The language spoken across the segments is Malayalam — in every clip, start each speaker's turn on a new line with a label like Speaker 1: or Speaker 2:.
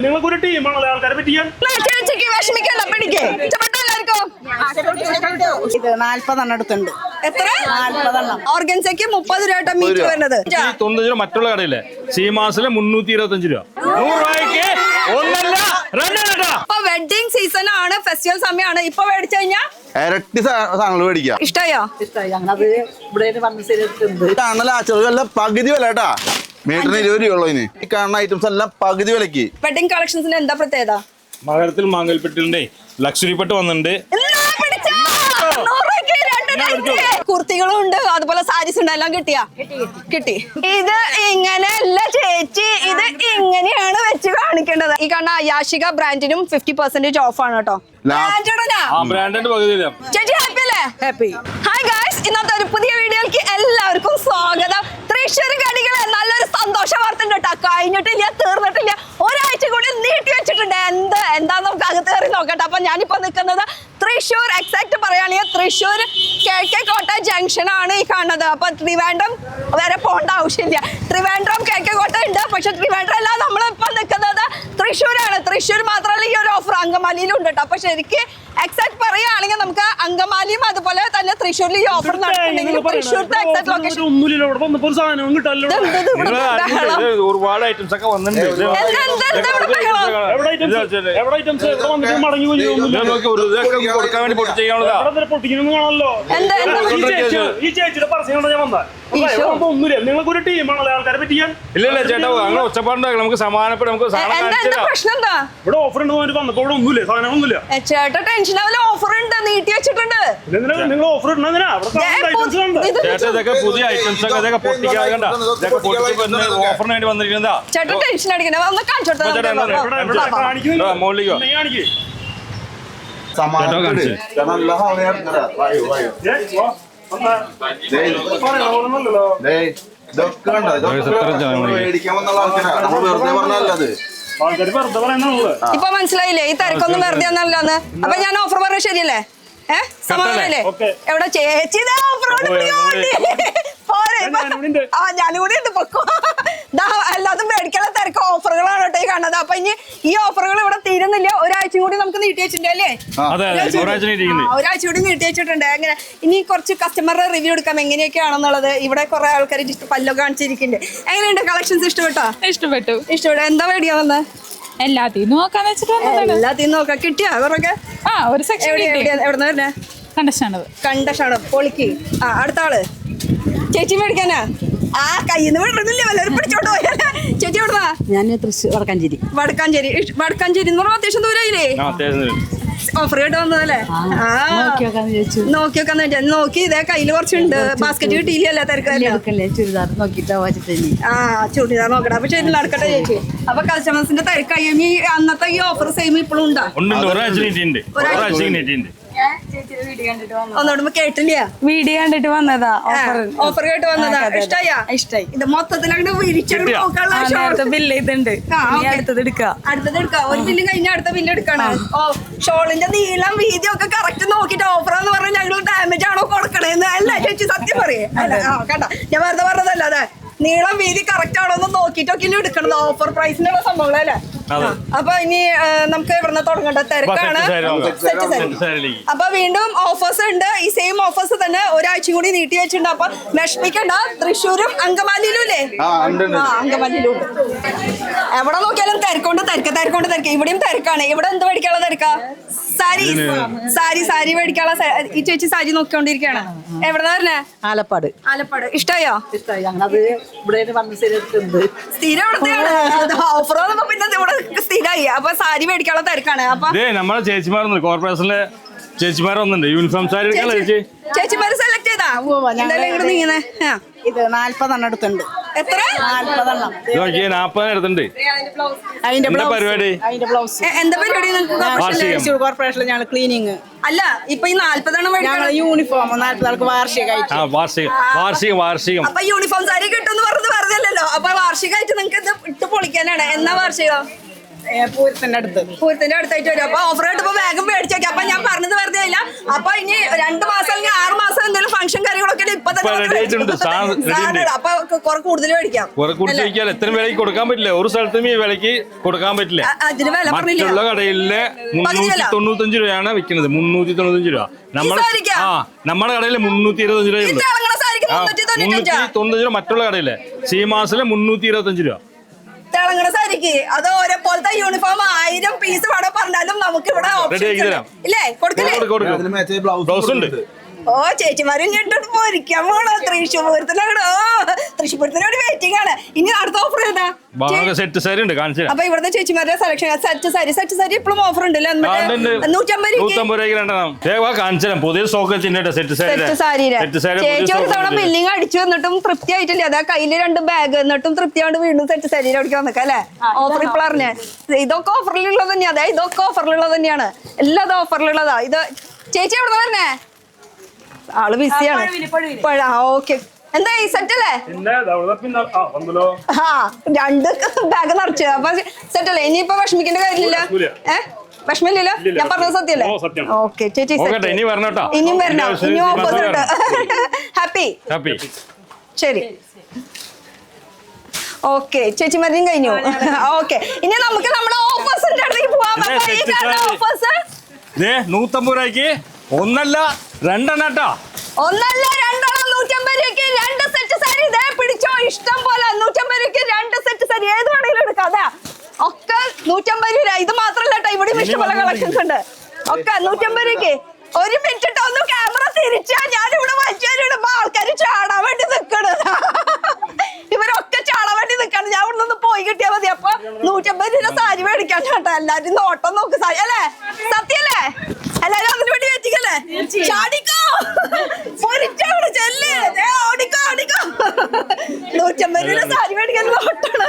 Speaker 1: നിങ്ങൾക്കൊരു ടീമാണല്ലോ ആൾക്കാരെ പറ്റിയാൻ.
Speaker 2: ഇത് 40 അടുത്തുണ്ട്.
Speaker 3: എത്ര? 40. ഓർഗൻസയ്ക്ക് 30 രൂപ മീറ്റർ വരുന്നത്.
Speaker 1: 90 രൂപ മറ്റുള്ള കടയില്ലേ സീമാസിലെ 325 രൂപ. 100 രൂപയ്ക്ക് ഒന്നല്ല രണ്ടെണ്ണ.
Speaker 3: ഇപ്പൊ വെഡിങ് സീസൺ ആണ്, ഫെസ്റ്റിവൽ സമയമാണ്. ഇപ്പൊ മേടിച്ചു കഴിഞ്ഞാൽ
Speaker 4: ഇരട്ടി സാധനങ്ങൾ മേടിക്കാം.
Speaker 3: ഇഷ്ടയോ?
Speaker 4: പകുതി വില കേട്ടാ. മീറ്ററിന് 20 രൂപ ഉള്ളൂ. ഇനി ഈ കാണുന്ന ഐറ്റംസ് എല്ലാം പകുതി വിലക്ക്.
Speaker 3: വെഡിങ് കളക്ഷൻസിന് എന്താ പ്രത്യേകത?
Speaker 1: മകരത്തിൽ മാങ്കൽപ്പെട്ടിന്റെ ലക്ഷറി പെട്ട് വന്നിട്ടുണ്ട്.
Speaker 3: കുർത്തികളും ഉണ്ട്, അതുപോലെ സാരീസ് ഉണ്ട്. എല്ലാം കിട്ടി. ഇത് ഇങ്ങനെയല്ല ചേച്ചി, ഇത് ഇങ്ങനെയാണ് വെച്ച് കാണിക്കേണ്ടത്. ഈ കാണുന്ന യാഷിക ബ്രാൻഡിനും 50% ഓഫ് ആണ് കേട്ടോ. ചേച്ചി ഹാപ്പി അല്ലേ?
Speaker 2: ഹാപ്പി.
Speaker 3: ഹായ് ഗായ്സ്, ഇന്നത്തെ ഒരു പുതിയ വീഡിയോയിലേക്ക് എല്ലാവർക്കും സ്വാഗതം. തൃശ്ശൂർ കടികളെ നല്ലൊരു സന്തോഷ വാർത്ത ഉണ്ട് കേട്ടോ. കഴിഞ്ഞിട്ടില്ല, തീർന്നിട്ടില്ല, ഒരാഴ്ച കൂടി നീട്ടി വെച്ചിട്ടുണ്ട്. എന്താ നമുക്ക് അകത്ത് കയറി നോക്കട്ടെ. അപ്പൊ ഞാനിപ്പോ നിൽക്കുന്നത് തൃശ്ശൂർ, എക്സാക്ട് പറയുകയാണെങ്കിൽ തൃശ്ശൂർ KK-കോട്ട ജംഗ്ഷൻ ആണ് ഈ കാണുന്നത്. അപ്പൊ ട്രിവാൻഡ്രം വരെ പോകേണ്ട ആവശ്യമില്ല. ട്രിവാൻഡ്രം KK-കോട്ട ഉണ്ട്, പക്ഷെ ട്രിവാൻഡ്രം അല്ല, നമ്മളിപ്പോ നിൽക്കുന്നത് തൃശ്ശൂരാണ്. തൃശ്ശൂർ മാത്രമല്ല ഈ ഒരു ഓഫർ അങ്കമാലിയിലും ഉണ്ട് കേട്ടോ. അപ്പൊ ശരിക്ക് എക്സാക്ട് പറയുകയാണെങ്കിൽ നമുക്ക് അങ്കമാലിയും അതുപോലെ തന്നെ തൃശ്ശൂരിൽ ഈ ഓഫർ നടക്കുന്നുണ്ടെങ്കിൽ തൃശ്ശൂരത്തെ എക്സാക്ട് ലൊക്കേഷൻ
Speaker 1: ഒരുപാട് ഐറ്റംസ് ഒക്കെ വന്നിട്ടുണ്ട്. കൊടുക്കാൻ വേണ്ടി പൊട്ടി ചെയ്യാനുള്ളതാ. നിങ്ങൾക്കൊരു ടീമാണല്ലോ ആൾക്കാരെ പറ്റിയാൻ. ഇല്ല ചേട്ടാ, അങ്ങനെ ഒച്ചപ്പാടുണ്ടാകും. നമുക്ക് സമാനപ്പെട്ട് നമുക്ക് ഇവിടെ ഓഫർ ഉണ്ട് വന്നപ്പോ ഇവിടെ ഒന്നുമില്ല, സാധനം ഒന്നുമില്ല.
Speaker 3: ചേട്ടാ ടെൻഷൻ ആവില്ല, ഓഫർ ഉണ്ട്, നീട്ടി വെച്ചിട്ടുണ്ട്.
Speaker 1: നിങ്ങൾ ഓഫർ ഇടുന്നതിനാ ചേട്ടാ, ഇതൊക്കെ പുതിയ ഐറ്റംസ് ഒക്കെ ഇതൊക്കെ പൊട്ടിക്കാതെ ഓഫറിന് വേണ്ടി വന്നിരിക്കുന്നതാ.
Speaker 3: ചേട്ടാ ടെൻഷൻ അടിക്കണ്ട, ഒന്ന് കാണിച്ചോട്ടെ.
Speaker 1: മോളിലേക്കോ
Speaker 3: ഇപ്പൊ മനസ്സിലായില്ലേ ഈ തിരക്കൊന്നും വെറുതെ ഒന്നല്ലാന്ന്. അപ്പൊ ഞാൻ ഓഫർ പറഞ്ഞത് ശരിയല്ലേ? സമാധാനല്ലേ? എവിടെ ചേച്ചി ഞാനുകൂടി ഉണ്ട് പൊക്കോ. അല്ലാതെ മേടിക്കാനുള്ള തിരക്ക് ഓഫറുകളാണ് കേട്ടോ ഈ കാണുന്നത്. അപ്പൊ ഇനി ഈ ഓഫറുകൾ ഇവിടെ തീരുന്നില്ല, ഒരാഴ്ച കൂടി നമുക്ക് നീട്ടി വെച്ചിട്ടുണ്ടല്ലേ? ഒരാഴ്ച കൂടി നീട്ടി വെച്ചിട്ടുണ്ട്. അങ്ങനെ ഇനി കുറച്ച് കസ്റ്റമറുടെ റിവ്യൂ എടുക്കാം എങ്ങനെയൊക്കെയാണെന്നുള്ളത്. ഇവിടെ കുറെ ആൾക്കാർ പല്ലൊക്കെ കാണിച്ചിരിക്കുന്നുണ്ട്. എങ്ങനെയുണ്ട് കളക്ഷൻസ്? ഇഷ്ടപ്പെട്ടോ? എന്താ മേടിക്കാൻ വന്നത്?
Speaker 5: എല്ലാത്തിനും നോക്കാന്ന് വെച്ചിട്ട്
Speaker 3: എല്ലാത്തിനും നോക്കാം. കിട്ടിയാ അവരൊക്കെ?
Speaker 5: ഒരു സെക്ഷൻ
Speaker 3: എവിടെന്ന് വരുന്നേ? കണ്ടഷാണ് പൊളിക്ക്. അടുത്ത ആള് ചേച്ചി മേടിക്കാനാ? കയ്യിന്ന് വിടുന്നില്ല, വല്ലവരും പിടിച്ചോണ്ട് പോയാ. ചേച്ചി എവിടുന്നാ?
Speaker 2: ഞാൻ തൃശ്ശൂർ വടക്കാഞ്ചേരി
Speaker 3: എന്ന് പറഞ്ഞാൽ അത്യാവശ്യം ദൂരമായില്ലേ? ഓഫർ കേട്ട് വന്നതല്ലേ? നോക്കി വെക്കാന്ന് വെച്ചാൽ നോക്കി. ഇതേ കയ്യില് കുറച്ചുണ്ട്. ബാസ്കറ്റ് കിട്ടിയില്ലല്ലേ? തിരക്കല്ലേ?
Speaker 2: ചുരിദാർ നോക്കിട്ട്
Speaker 3: ചുരിദാർ നോക്കട്ടെ. അപ്പൊ ശരി, നടക്കട്ടെ ചേച്ചി. അപ്പൊ കസ്റ്റമേഴ്സിന്റെ തിരക്കായി അന്നത്തെ ഈ ഓഫർ സെയിം ഇപ്പോഴും ഉണ്ടാ? ഒന്നോടുമ്പോ കേട്ടില്ല,
Speaker 5: വീഡിയോ കണ്ടിട്ട് വന്നതാ.
Speaker 3: ഓഫർ കേട്ട് വന്നതാ. ഇഷ്ടായി. ഇത് മൊത്തത്തിൽ അങ്ങോട്ട് വിരിച്ചെടുത്ത് നോക്കാനുള്ള
Speaker 5: ബില്ല് ഇതുണ്ട്, അടുത്തത് എടുക്കാം.
Speaker 3: ഒരു ബില്ല് കഴിഞ്ഞ അടുത്ത ബില്ല് എടുക്കണം. ഷോളിന്റെ നീളം വീതി ഒക്കെ കറക്റ്റ് നോക്കിട്ട് ഓഫറാന്ന് പറഞ്ഞാൽ ഞങ്ങൾ ഡാമേജ് ആണോ കൊടുക്കണേന്ന് അല്ല ചേച്ചി, സത്യം പറയേ. കേട്ടാ, ഞാൻ വെറുതെ പറഞ്ഞതല്ല. അതെ, നീളം വീതി കറക്റ്റ് ആണോ എന്ന് നോക്കിട്ടൊക്കെ എടുക്കണത്. ഓഫർ പ്രൈസിനുള്ള സംഭവങ്ങളല്ലേ? അപ്പൊ ഇനി നമുക്ക് ഇവിടുന്ന് തുടങ്ങേണ്ട തിരക്കാണ്. അപ്പൊ വീണ്ടും ഓഫേഴ്സ് ഉണ്ട്. ഈ സെയിം ഓഫേഴ്സ് തന്നെ ഒരാഴ്ച കൂടി നീട്ടി വെച്ചിട്ടുണ്ട്. അപ്പൊ വിഷമിക്കണ്ട, തൃശ്ശൂരും അങ്കമാലിയിലും ഇല്ലേ? അങ്കമാലിയിലും ഉണ്ട്. എവിടെ നോക്കിയാലും തിരക്ക്. ഇവിടെയും തിരക്കാണ്. ഇവിടെ എന്ത് മേടിക്കാനുള്ള തിരക്കാ? സാരി മേടിക്കാനുള്ള. ഈ ചേച്ചി സാരി നോക്കിക്കൊണ്ടിരിക്കുകയാണ്. എവിടെന്നാ പറഞ്ഞേ?
Speaker 2: ആലപ്പാട്.
Speaker 3: ഇഷ്ടായോ? സ്ഥിരം ഓഫർ വന്നപ്പോ പിന്നെ ഇവിടെ സ്ഥിരമായി. അപ്പൊ സാരി മേടിക്കാനുള്ള തിരക്കാണ്. അപ്പൊ
Speaker 1: നമ്മളെ ചേച്ചിമാർ കോർപ്പറേഷനിലെ ചേച്ചിമാർ വന്നിട്ടുണ്ട്. യൂണിഫോം സാരി
Speaker 3: ചേച്ചിമാര് സെലക്ട് ചെയ്താ നീങ്ങുന്നേ.
Speaker 2: ഇത് 40 അടുത്തുണ്ട്.
Speaker 3: എത്ര?
Speaker 1: 40 എടുത്തുണ്ട്.
Speaker 2: അതിന്റെ
Speaker 1: പരിപാടി
Speaker 3: എന്താ പരിപാടി?
Speaker 2: കോർപ്പറേഷനിൽ ഞങ്ങൾ ക്ലീനിങ്
Speaker 3: അല്ല. ഇപ്പൊ ഈ 40
Speaker 2: യൂണിഫോം 40
Speaker 1: വാർഷികം.
Speaker 3: അപ്പൊ യൂണിഫോം സാരി കിട്ടുമെന്ന് പറഞ്ഞത് വെറുതെ അല്ലല്ലോ. അപ്പൊ വാർഷികമായിട്ട് നിങ്ങൾക്ക് ഇത് ഇട്ട് പൊളിക്കാനാണ്. എന്നാ വാർഷികം?
Speaker 2: പൂരത്തിന്റെ അടുത്ത്.
Speaker 3: പൂരത്തിന്റെ അടുത്തായിട്ട് വരും. അപ്പൊ ഓഫർ ആയിട്ട് ഇപ്പൊ വേഗം മേടിച്ചേക്കാം. അപ്പൊ ഞാൻ പറഞ്ഞത് വെറുതെ ഇല്ല. അപ്പൊ ഇനി 2 മാസം അല്ലെങ്കിൽ 6 മാസം എന്തെങ്കിലും ഫംഗ്ഷൻ കാര്യങ്ങളൊക്കെ ഇപ്പൊ തന്നെ അപ്പൊ കുറെ കൂടുതൽ മേടിക്കാം.
Speaker 1: എത്ര വിലക്ക് കൊടുക്കാൻ പറ്റില്ല, ഒരു സ്ഥലത്തും ഈ വിലക്ക് കൊടുക്കാൻ പറ്റില്ല.
Speaker 3: അതിന് വില
Speaker 1: മറ്റുള്ള കടയിലെ 395 രൂപയാണ് വിൽക്കുന്നത്. 395 രൂപ. നമ്മുടെ കടയിൽ 325 രൂപയുണ്ട്. 395 രൂപ മറ്റുള്ള കടയിലെ സീമാസിലെ 325 രൂപ.
Speaker 3: തിളങ്ങണ സാരിക്ക് അത് ഒരേപോലത്തെ യൂണിഫോം 1000 പീസ് വേണം പറഞ്ഞാലും നമുക്ക് ഇവിടെ ഇല്ലേ കൊടുക്കില്ലേ?
Speaker 1: ബ്ലൗസ് ഉണ്ട്.
Speaker 3: ഓ ചേച്ചിമാരും ഇങ്ങോട്ട് പോരിക്കാൻ പോണോ? തൃശ്ശൂർ പൂരത്തിലാണ്. തൃശ്ശൂർ പൂരത്തിനോട് വെയിറ്റിംഗ് ആണ്. ഇനി അടുത്ത ഓഫർ ഏതാ?
Speaker 1: സെറ്റ് സാരി ഉണ്ട്.
Speaker 3: അപ്പൊ ഇവിടുത്തെ ചേച്ചിമാരുടെ സെലക്ഷൻ സെറ്റ് സാരി ഇപ്പോഴും ഓഫർ ഉണ്ടല്ലോ. 150
Speaker 1: രൂപ. പുതിയ സ്റ്റോക്ക്
Speaker 3: സെറ്റ് സാരിയുടെ ചേച്ചി ഒരു തവണ ബില്ലിങ് അടിച്ചു എന്നിട്ടും തൃപ്തി ആയിട്ടില്ല. അതാ കയ്യില് 2 ബാഗ് എന്നിട്ടും തൃപ്തിയാണ്ട് വീണ്ടും സെറ്റ് സാരി അടിക്കാൻ നിൽക്കാം അല്ലെ? ഓഫർ ഇപ്പോൾ അറിഞ്ഞേ ഇതൊക്കെ ഓഫറിലുള്ളത് തന്നെയാ. അതെ ഇതൊക്കെ ഓഫറിലുള്ളത് തന്നെയാണ്. എല്ലാം ഓഫറിലുള്ളതാ. ഇത് ചേച്ചി എവിടെ പറഞ്ഞേ? ആള് ബിസിയാണ്. ഓക്കെ എന്താ ഈ സെറ്റ് അല്ലേ? 2 ബാഗ് നിറച്ച്. അപ്പൊ സെറ്റ് അല്ലേ? ഇനിയിപ്പോ വിഷമിക്കേണ്ട കാര്യമില്ല. വിഷമില്ലല്ലോ? ഞാൻ പറഞ്ഞത് സത്യല്ലേ? ഓക്കെ ചേച്ചി ഇനിയും വരണം. ഇനിയും ഓപ്പോസിറ്റ്. ഹാപ്പി ശരി. ഓക്കെ ചേച്ചിമാരും കഴിഞ്ഞു. ഓക്കെ ഇനി നമുക്ക് നമ്മുടെ ഓഫേഴ്സിന്റെ അടുത്തേക്ക് പോവാം. ഓഫേഴ്സ്
Speaker 1: 150 രൂപയ്ക്ക് ഒന്നല്ല 2 കേട്ടോ.
Speaker 3: ഒന്നല്ല 2 150 രൂപയ്ക്ക് 2 സെറ്റ് സാരി. ഇതേ പിടിച്ചോ, ഇഷ്ടം പോലെ 150 രൂപയ്ക്ക് 2 സെറ്റ് സാരി ഏത് വേണമെങ്കിലും എടുക്കാം. അതെ ഒക്കെ 150 രൂപ. ഇത് മാത്രല്ല കേട്ടോ, ഇവിടെ ഇഷ്ടംപോലെ കളക്ഷൻസ് ഉണ്ട്. ഒക്കെ 150 രൂപയ്ക്ക്. ഒരു മിനിറ്റ് ഒന്ന് ക്യാമറ തിരിച്ചാ ഞാൻ ഇവിടെ വലിച്ചേരിടുമ്പോ ആൾക്കാർ ചാടാൻ വേണ്ടി നിൽക്കണ്. ഇവരൊക്കെ ചാടാൻ വേണ്ടി നിൽക്കാണ്. ഞാൻ ഇവിടെ നിന്ന് പോയി കിട്ടിയാൽ മതി. അപ്പൊ 150 രൂപ സാരി മേടിക്കാൻ കേട്ടോ. എല്ലാരും നോട്ടം നോക്ക് സാരി അല്ലേ? സത്യല്ലേ? എല്ലാരും അതിന് വേണ്ടി വെച്ചിക്കല്ലേ? ചാടിക്കോ ചെല്ല് ഓടിക്കോ ഓടിക്കോ. 150 രൂപ സാരി മേടിക്കാൻ നോട്ടാണ്.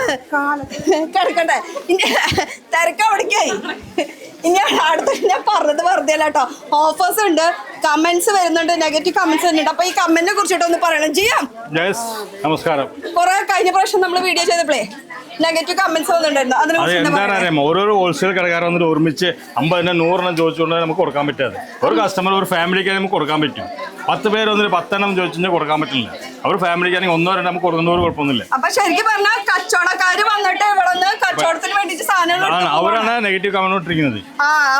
Speaker 3: കിടക്കട്ടെ തിരക്ക് അവിടേക്കായി. ഇനി അടുത്ത ഞാൻ പറഞ്ഞത് വെറുതെ അല്ല കേട്ടോ. ഓഫേഴ്സ് ഉണ്ട്, കമന്റ്സ് വരുന്നുണ്ട്, നെഗറ്റീവ് കമന്റ്സ് വരുന്നുണ്ട്. അപ്പൊ ഈ കമന്റിനെ കുറിച്ചിട്ട് ഒന്ന് പറയണം. ചെയ്യാം.
Speaker 1: നമസ്കാരം.
Speaker 3: കുറെ കഴിഞ്ഞ പ്രാവശ്യം നമ്മൾ വീഡിയോ ചെയ്തപ്പോഴേ നെഗറ്റീവ് കമന്റ്സ് വന്നിട്ടുണ്ടായിരുന്നു.
Speaker 1: ഓരോ ഹോൾസെയിൽ കടക്കാർ വന്നിട്ട് ഒരുമിച്ച് 50 100 ചോദിച്ചുകൊണ്ട് നമുക്ക് കൊടുക്കാൻ പറ്റാതെ. ഒരു കസ്റ്റമർ ഒരു ഫാമിലിക്ക് നമുക്ക് കൊടുക്കാൻ പറ്റും. 10 പേര് വന്നിട്ട് 10 ചോദിച്ചാൽ കൊടുക്കാൻ പറ്റില്ല. അവർ ഫാമിലിക്കാണെങ്കിൽ 1 2 നമുക്ക് കൊടുക്കുന്നവർ കുഴപ്പമൊന്നുമില്ല.
Speaker 3: അപ്പൊ ശരിക്കും പറഞ്ഞാൽ കച്ചവടക്കാര് വന്നിട്ട് ഇവിടെ നിന്ന് കച്ചവടത്തിന് വേണ്ടിട്ട് സാധനങ്ങൾ
Speaker 1: അവരാണ് നെഗറ്റീവ് കമന്റ് ഇട്ടിരിക്കുന്നത്.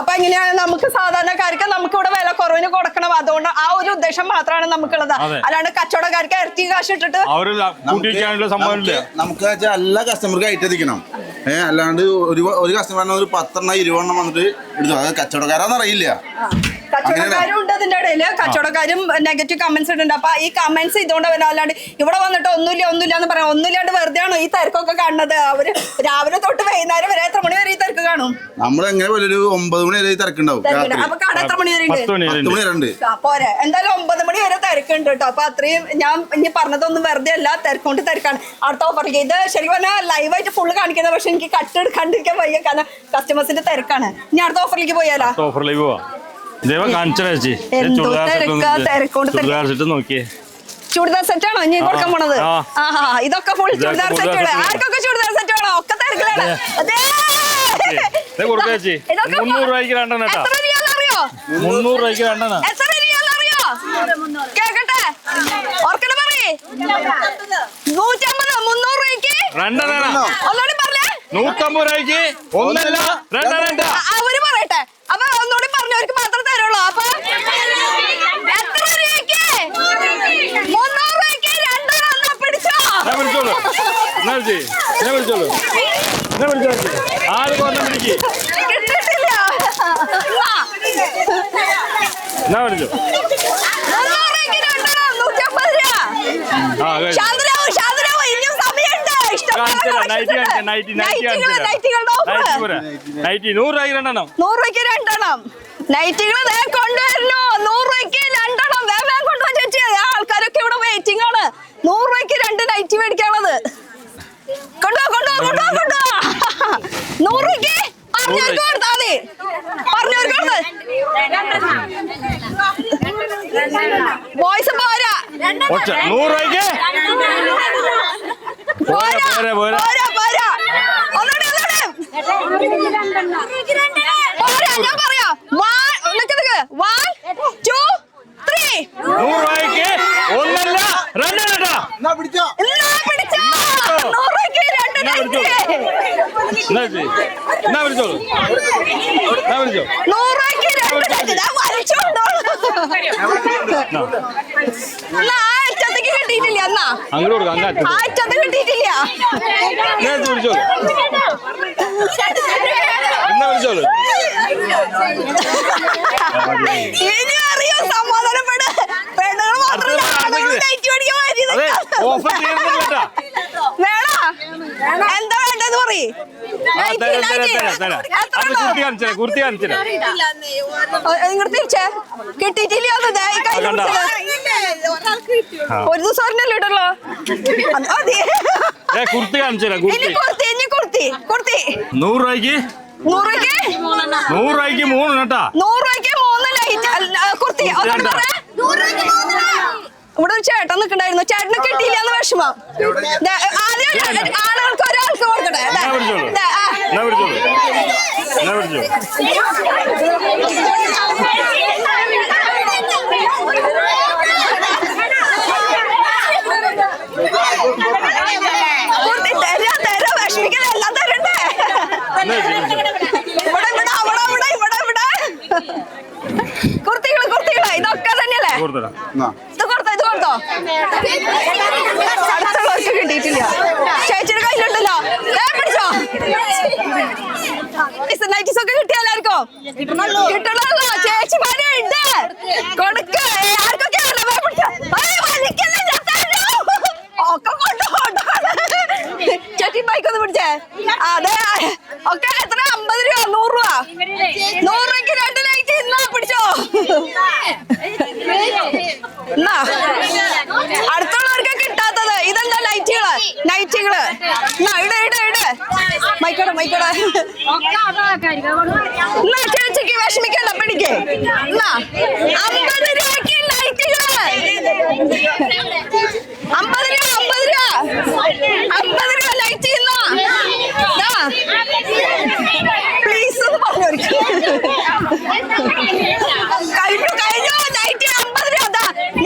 Speaker 3: അപ്പൊ എങ്ങനെയാണ് നമുക്ക് സാധാരണക്കാർക്ക് നമുക്ക് ഇവിടെ വില കുറവിന് കൊടുക്കണം. അതുകൊണ്ട് ആ ഒരു ഉദ്ദേശം മാത്രമാണ് നമുക്കുള്ളത്. അല്ലാണ്ട് കച്ചവടക്കാർക്ക് ഇറച്ചി കാശ് ഇട്ടിട്ട്
Speaker 4: നമുക്ക് എല്ലാ കസ്റ്റമർക്കും ഐറ്റെത്തിക്കണം. അല്ലാണ്ട് ഒരു കസ്റ്റമറിന് ഒരു 10 20 വന്നിട്ട് എടുത്തു. അത് കച്ചവടക്കാരാന്ന് അറിയില്ല.
Speaker 3: കച്ചവടക്കാരും ഉണ്ട് അതിന്റെ ഇടയില്. കച്ചവടക്കാരും നെഗറ്റീവ് കമന്റ്സ് ഇട്ടുണ്ട്. അപ്പൊ ഈ കമന്റ്സ് ഇതുകൊണ്ട് വരാം. അല്ലാണ്ട് ഇവിടെ വന്നിട്ട് ഒന്നുമില്ല എന്ന് പറയാം. ഒന്നുമില്ലാണ്ട് വെറുതെ ആണോ ഈ തിരക്കൊക്കെ കാണുന്നത്? അവര് രാവിലെ തൊട്ട് വൈകുന്നേരം വരെ എത്ര മണി വരെ ഈ തിരക്ക് കാണും?
Speaker 4: നമ്മൾ എങ്ങനെ പോലെ ഒരു 9 മണി വരെ തിരക്കുണ്ടാവും.
Speaker 3: അപ്പൊ കട എത്ര മണി വരെ ഉണ്ട്? പോരെ എന്തായാലും 9 മണി വരെ തിരക്കുണ്ട് കേട്ടോ. അപ്പൊ അത്രയും ഞാൻ ഇനി പറഞ്ഞതൊന്നും വെറുതെ അല്ല, തിരക്കൊണ്ട് തിരക്കാണ്. അടുത്ത ഓഫറിലേക്ക് ഇത് ശരിക്കും പറഞ്ഞാൽ ലൈവായിട്ട് ഫുള്ള് കാണിക്കുന്നത്. പക്ഷെ എനിക്ക് കട്ട് എടുക്കാണ്ടിരിക്കാൻ വയ്യ, കാരണം കസ്റ്റമേഴ്സിന്റെ തിരക്കാണ്. ഇനി അടുത്ത ഓഫറിലേക്ക് പോയാലോ?
Speaker 1: ഓഫറിലേക്ക് പോവാം.
Speaker 3: ചുടിദാർ സെറ്റ് ആണോ ഇനി കൊടുക്കാൻ പോണത്? ഇതൊക്കെ ഫുൾ ചുടിദാർ സെറ്റ്. ആർക്കൊക്കെ ചുടിദാർ സെറ്റ് വേണോ? ഒക്കെ തിരക്കിലാണ്. കേക്കട്ടെ ഓർക്കണ പറയേ 150 300 രൂപയ്ക്ക് ഒന്നുകൂടി പറഞ്ഞേ.
Speaker 1: 150 രൂപയ്ക്ക് ഒന്നല്ല 2
Speaker 3: അവര് പറയട്ടെ. അപ്പൊ ഒന്നുകൂടി പറഞ്ഞവർക്ക് മാത്രം തരുള്ളൂ. അപ്പൊ എത്ര രൂപയ്ക്ക്? 300 രൂപയ്ക്ക് 2 പിടിച്ചോ. കിട്ടിട്ടില്ല. ഇനിയും സമയമുണ്ട്.
Speaker 1: 100
Speaker 3: രൂപയ്ക്ക് 2 നൈറ്റികൾ കൊണ്ടുവരുന്നു. 100 രൂപയ്ക്ക് 2 വേഗം കൊണ്ടുപോകാൻ ചേച്ചി. ആൾക്കാരൊക്കെ ഇവിടെ വെയിറ്റിംഗ് ആണ്. 100 രൂപയ്ക്ക് 2 നൈറ്റി മേടിക്കാനുള്ളത്. കൊണ്ടുപോവാ 100 രൂപയ്ക്ക് പറഞ്ഞവർക്ക് കൊടുത്താൽ മതി. പറഞ്ഞവർക്ക് ബോയ്സ് പോരാ.
Speaker 1: 100 രൂപയ്ക്ക്
Speaker 3: പോരാ. ഒന്നുകൂടി ഞാൻ പറയാം 1 2 3
Speaker 1: 100 രൂപയ്ക്ക് ഒന്നല്ല രണ്ടെണ്ണ.
Speaker 3: എന്നാ പിടിച്ചോ 100 രൂപയ്ക്ക് 2 നൈറ്റ്.
Speaker 1: എന്നാ പിടിച്ചോളൂ.
Speaker 3: 100 രൂപയ്ക്ക് 2 നൈറ്റ്. ഞാൻ വലിച്ചോണ്ടോളൂ. എന്നാ ആറ്റത്തേക്ക് കിട്ടിയിട്ടില്ല. എന്നാ
Speaker 1: അങ്ങോട്ട് കൊടുക്കാം. അങ്ങാറ്റ്
Speaker 3: ആറ്റത്ത് കിട്ടിയിട്ടില്ല.
Speaker 1: പിടിച്ചോളൂ. എന്നാ പിടിച്ചോളൂ.
Speaker 3: ഇനി അറിയോ സമാധാനപ്പെട്. പെണ്ണുകൾ മാത്രമല്ല ആണുങ്ങൾ നൈറ്റ് മേടിക്കാൻ
Speaker 1: അതെ ഓഫർ തീർന്നില്ല.
Speaker 3: വേണോ? എന്താ വേണ്ടത് പറയ്.
Speaker 1: കുർത്തി കാണിച്ചില്ല.
Speaker 3: ഇങ്ങോട്ട് തിരിച്ചേ കിട്ടിയിട്ടില്ല. ഒരു ദിവസം ഒരെണ്ണല്ലേ ഇട്ടല്ലോ.
Speaker 1: കുർത്തി കാണിച്ചില്ല.
Speaker 3: ഇനി കുർത്തി
Speaker 1: 100 രൂപയ്ക്ക് 100 രൂപയ്ക്ക് 3 കേട്ടാ.
Speaker 3: 100 രൂപയ്ക്ക് 3 ലൈറ്റ് കുർത്തി. ഇവിടെ ഒരു ചേട്ടൻ നിൽക്കണ്ടായിരുന്നു. ചേട്ടന് കിട്ടിയില്ലാന്ന് വിഷമം. ആദ്യം ആളുകൾക്ക് ഒരാൾക്ക് കൊടുക്കട്ടെ. കുർത്തി തരാ വിഷമിക്കല എല്ലാം തരണ്ടേ. ഇവിടെ കുർത്തികള് ഇതൊക്കെ തന്നെയല്ലേ. ഇത് കൊടുത്തോ അടുത്തുള്ളവർക്ക് കിട്ടിയിട്ടില്ല. ചേച്ചിയുടെ കയ്യിലുണ്ടല്ലോ. പിടിച്ചോ. നൈറ്റീസ് ഒക്കെ കിട്ടിയ എല്ലാവർക്കും കിട്ടണല്ലോ. ചേച്ചിമാരെ ഉണ്ട് കൊടുക്ക. ആർക്കൊക്കെ ഒക്കെ കൊണ്ടോ. ചേച്ചി ബൈക്കൊന്ന് പിടിച്ചേ. അതെ ഒക്കെ എത്ര 50 രൂപ 100 രൂപ 100 രൂപയ്ക്ക് 2 നൈറ്റ്. ഇന്നാ പിടിച്ചോ. എന്നാ അടുത്തുള്ളവർക്ക് കിട്ടാത്തത് ഇതെന്താ നൈറ്റുകള്. ഇട് മൈക്കോടെ. എന്നാ ചേച്ചിക്ക് വിഷമിക്കണ്ട. പിടിക്കേ. എന്നാ 50 രൂപയ്ക്ക് നൈറ്റുകള്. 50 രൂപ ലൈറ്റ് ചെയ്യുന്ന പ്ലീസ് കഴിഞ്ഞു നൈറ്റ് 50 രൂപ.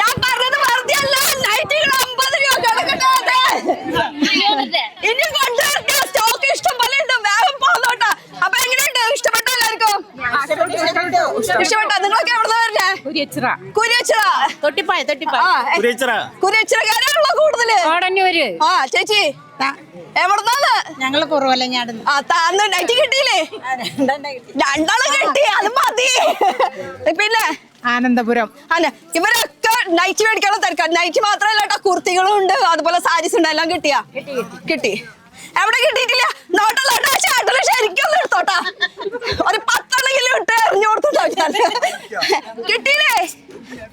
Speaker 3: ഞാൻ പറഞ്ഞത് വെറുതെയല്ല. നൈറ്റുകൾ 50 രൂപ കിടക്കട്ടെ. ഇനി കൊണ്ടുവരട്ടെ. സ്റ്റോക്ക് ഇഷ്ടം പോലെ ഉണ്ട്. വേഗം പോന്നോട്ടാ. അപ്പൊ എങ്ങനെയുണ്ട്? ഇഷ്ടപ്പെട്ട എല്ലാവർക്കും? ഇഷ്ടപ്പെട്ട? നിങ്ങളൊക്കെ എവിടെ വരണേ? കുരിയച്ചിറക്കാരാണല്ലോ കൂടുതല്. ആ ചേച്ചി എവിടുന്നാണ്?
Speaker 2: ഞങ്ങള് കുറവല്ല.
Speaker 3: നൈറ്റ് കിട്ടിയില്ലേ? 2 കിട്ടി. അത് മതി. പിന്നെ
Speaker 2: ആനന്ദപുരം
Speaker 3: ഇവരൊക്കെ നൈറ്റ് മേടിക്കാനുള്ള തിരക്കാണ്. നൈറ്റ് മാത്രമല്ല കേട്ടോ, കുർത്തികളും ഉണ്ട്, അതുപോലെ സാരീസ് ഉണ്ട്. എല്ലാം കിട്ടി. എവിടെ കിട്ടിയിട്ടില്ല? നോട്ടല്ലോ ചേട്ടന് ശരിക്കും ഒന്ന് എടുത്തോട്ടാ. ഒരു 10 ഇട്ട് എറിഞ്ഞു കൊടുത്തോട്ടോ. കിട്ടിയില്ലേ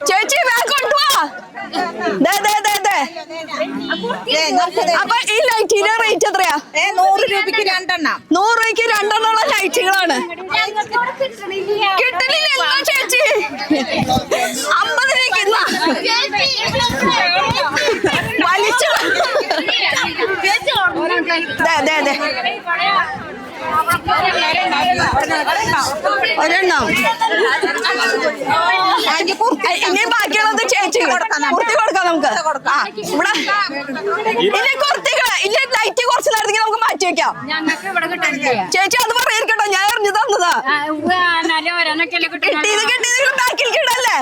Speaker 3: ചേച്ചി? വേഗം കൊണ്ടുപോവാ. അപ്പൊ ഈ ലൈറ്റിന്റെ റേറ്റ് എത്രയാ?
Speaker 2: 100 രൂപയ്ക്ക് 2 എണ്ണം.
Speaker 3: 100 രൂപയ്ക്ക് 2 എണ്ണമുള്ള ലൈറ്റുകളാണ്. കിട്ടലില്ല എന്നാ ചേച്ചി? 50 രൂപയ്ക്ക് വലിച്ചു. ഒരെണ്ണം. ഇനി ബാക്കിയുള്ളത് ചേച്ചി കുർത്തി കൊടുക്കാം നമുക്ക്. ഇവിടെ ഇനി കുർത്തികള് ഇല്ല. ലൈറ്റ് കുറച്ച് നേരത്തേക്ക് നമുക്ക് മാറ്റി വെക്കാം. ചേച്ചി അത് പറയായിരിക്കട്ടോ, ഞാൻ എറിഞ്ഞു തന്നതാ. കിട്ടിയത് ബാക്കിൽ കിടല്ലേ.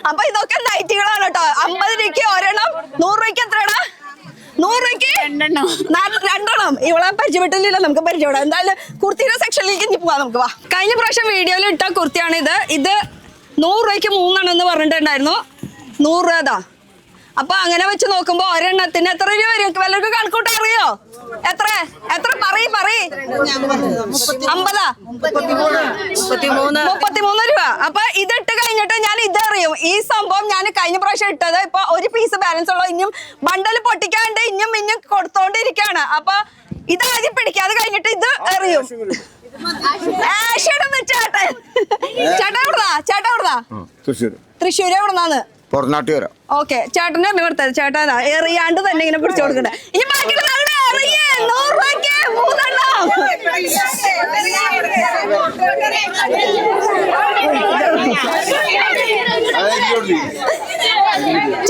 Speaker 3: അപ്പൊ ഇതൊക്കെ ലൈറ്റുകളാണ് കേട്ടോ. 50 രൂപയ്ക്ക് ഒരെണ്ണം. 100 രൂപയ്ക്ക് എത്രയാണ്? 100 രൂപയ്ക്ക് 2 എണ്ണം. ഇവളെ പരിചയപ്പെട്ടില്ലല്ലോ, നമുക്ക് പരിചയപ്പെടാം. എന്തായാലും കുർത്തിയുടെ സെക്ഷനിലേക്ക് ഇനി പോവാം നമുക്ക്. വാ. കഴിഞ്ഞ പ്രാവശ്യം വീഡിയോയിൽ ഇട്ട കുർത്തിയാണ് ഇത്. 100 രൂപയ്ക്ക് 3 എണ്ണം എന്ന് പറഞ്ഞിട്ടുണ്ടായിരുന്നു. 100 രൂപ. അപ്പൊ അങ്ങനെ വെച്ച് നോക്കുമ്പോ ഒരെണ്ണത്തിന് എത്ര രൂപ വരും? വല്ലവർക്കും കണക്കൂട്ട് അറിയോ? എത്ര പറയ് 50 33 രൂപ. അപ്പൊ ഇതിട്ട് കഴിഞ്ഞിട്ട് ഞാൻ ഇതറിയും. ഈ സംഭവം ഞാൻ കഴിഞ്ഞ പ്രാവശ്യം ഇട്ടത്. ഇപ്പൊ ഒരു പീസ് ബാലൻസ് ഉള്ളു. ഇനിയും ബണ്ടല് പൊട്ടിക്കാണ്ട് ഇനിയും കൊടുത്തോണ്ടിരിക്കാണ്. അപ്പൊ ഇതാദ്യം പിടിക്കാതെ കഴിഞ്ഞിട്ട് ഇത് എറിയും. ചേട്ടാ എവിടുന്നാ? തൃശ്ശൂര്. എവിടുന്നാന്ന്? ഓക്കെ. ചേട്ടനെ എറിഞ്ഞു കൊടുത്തത്. ചേട്ടാ എറിയാണ്ട് തന്നെ ഇങ്ങനെ പിടിച്ചു കൊടുക്കണ്ടേ. ഇനി ബാക്കി 100 രൂപയ്ക്ക് 3 എണ്ണം.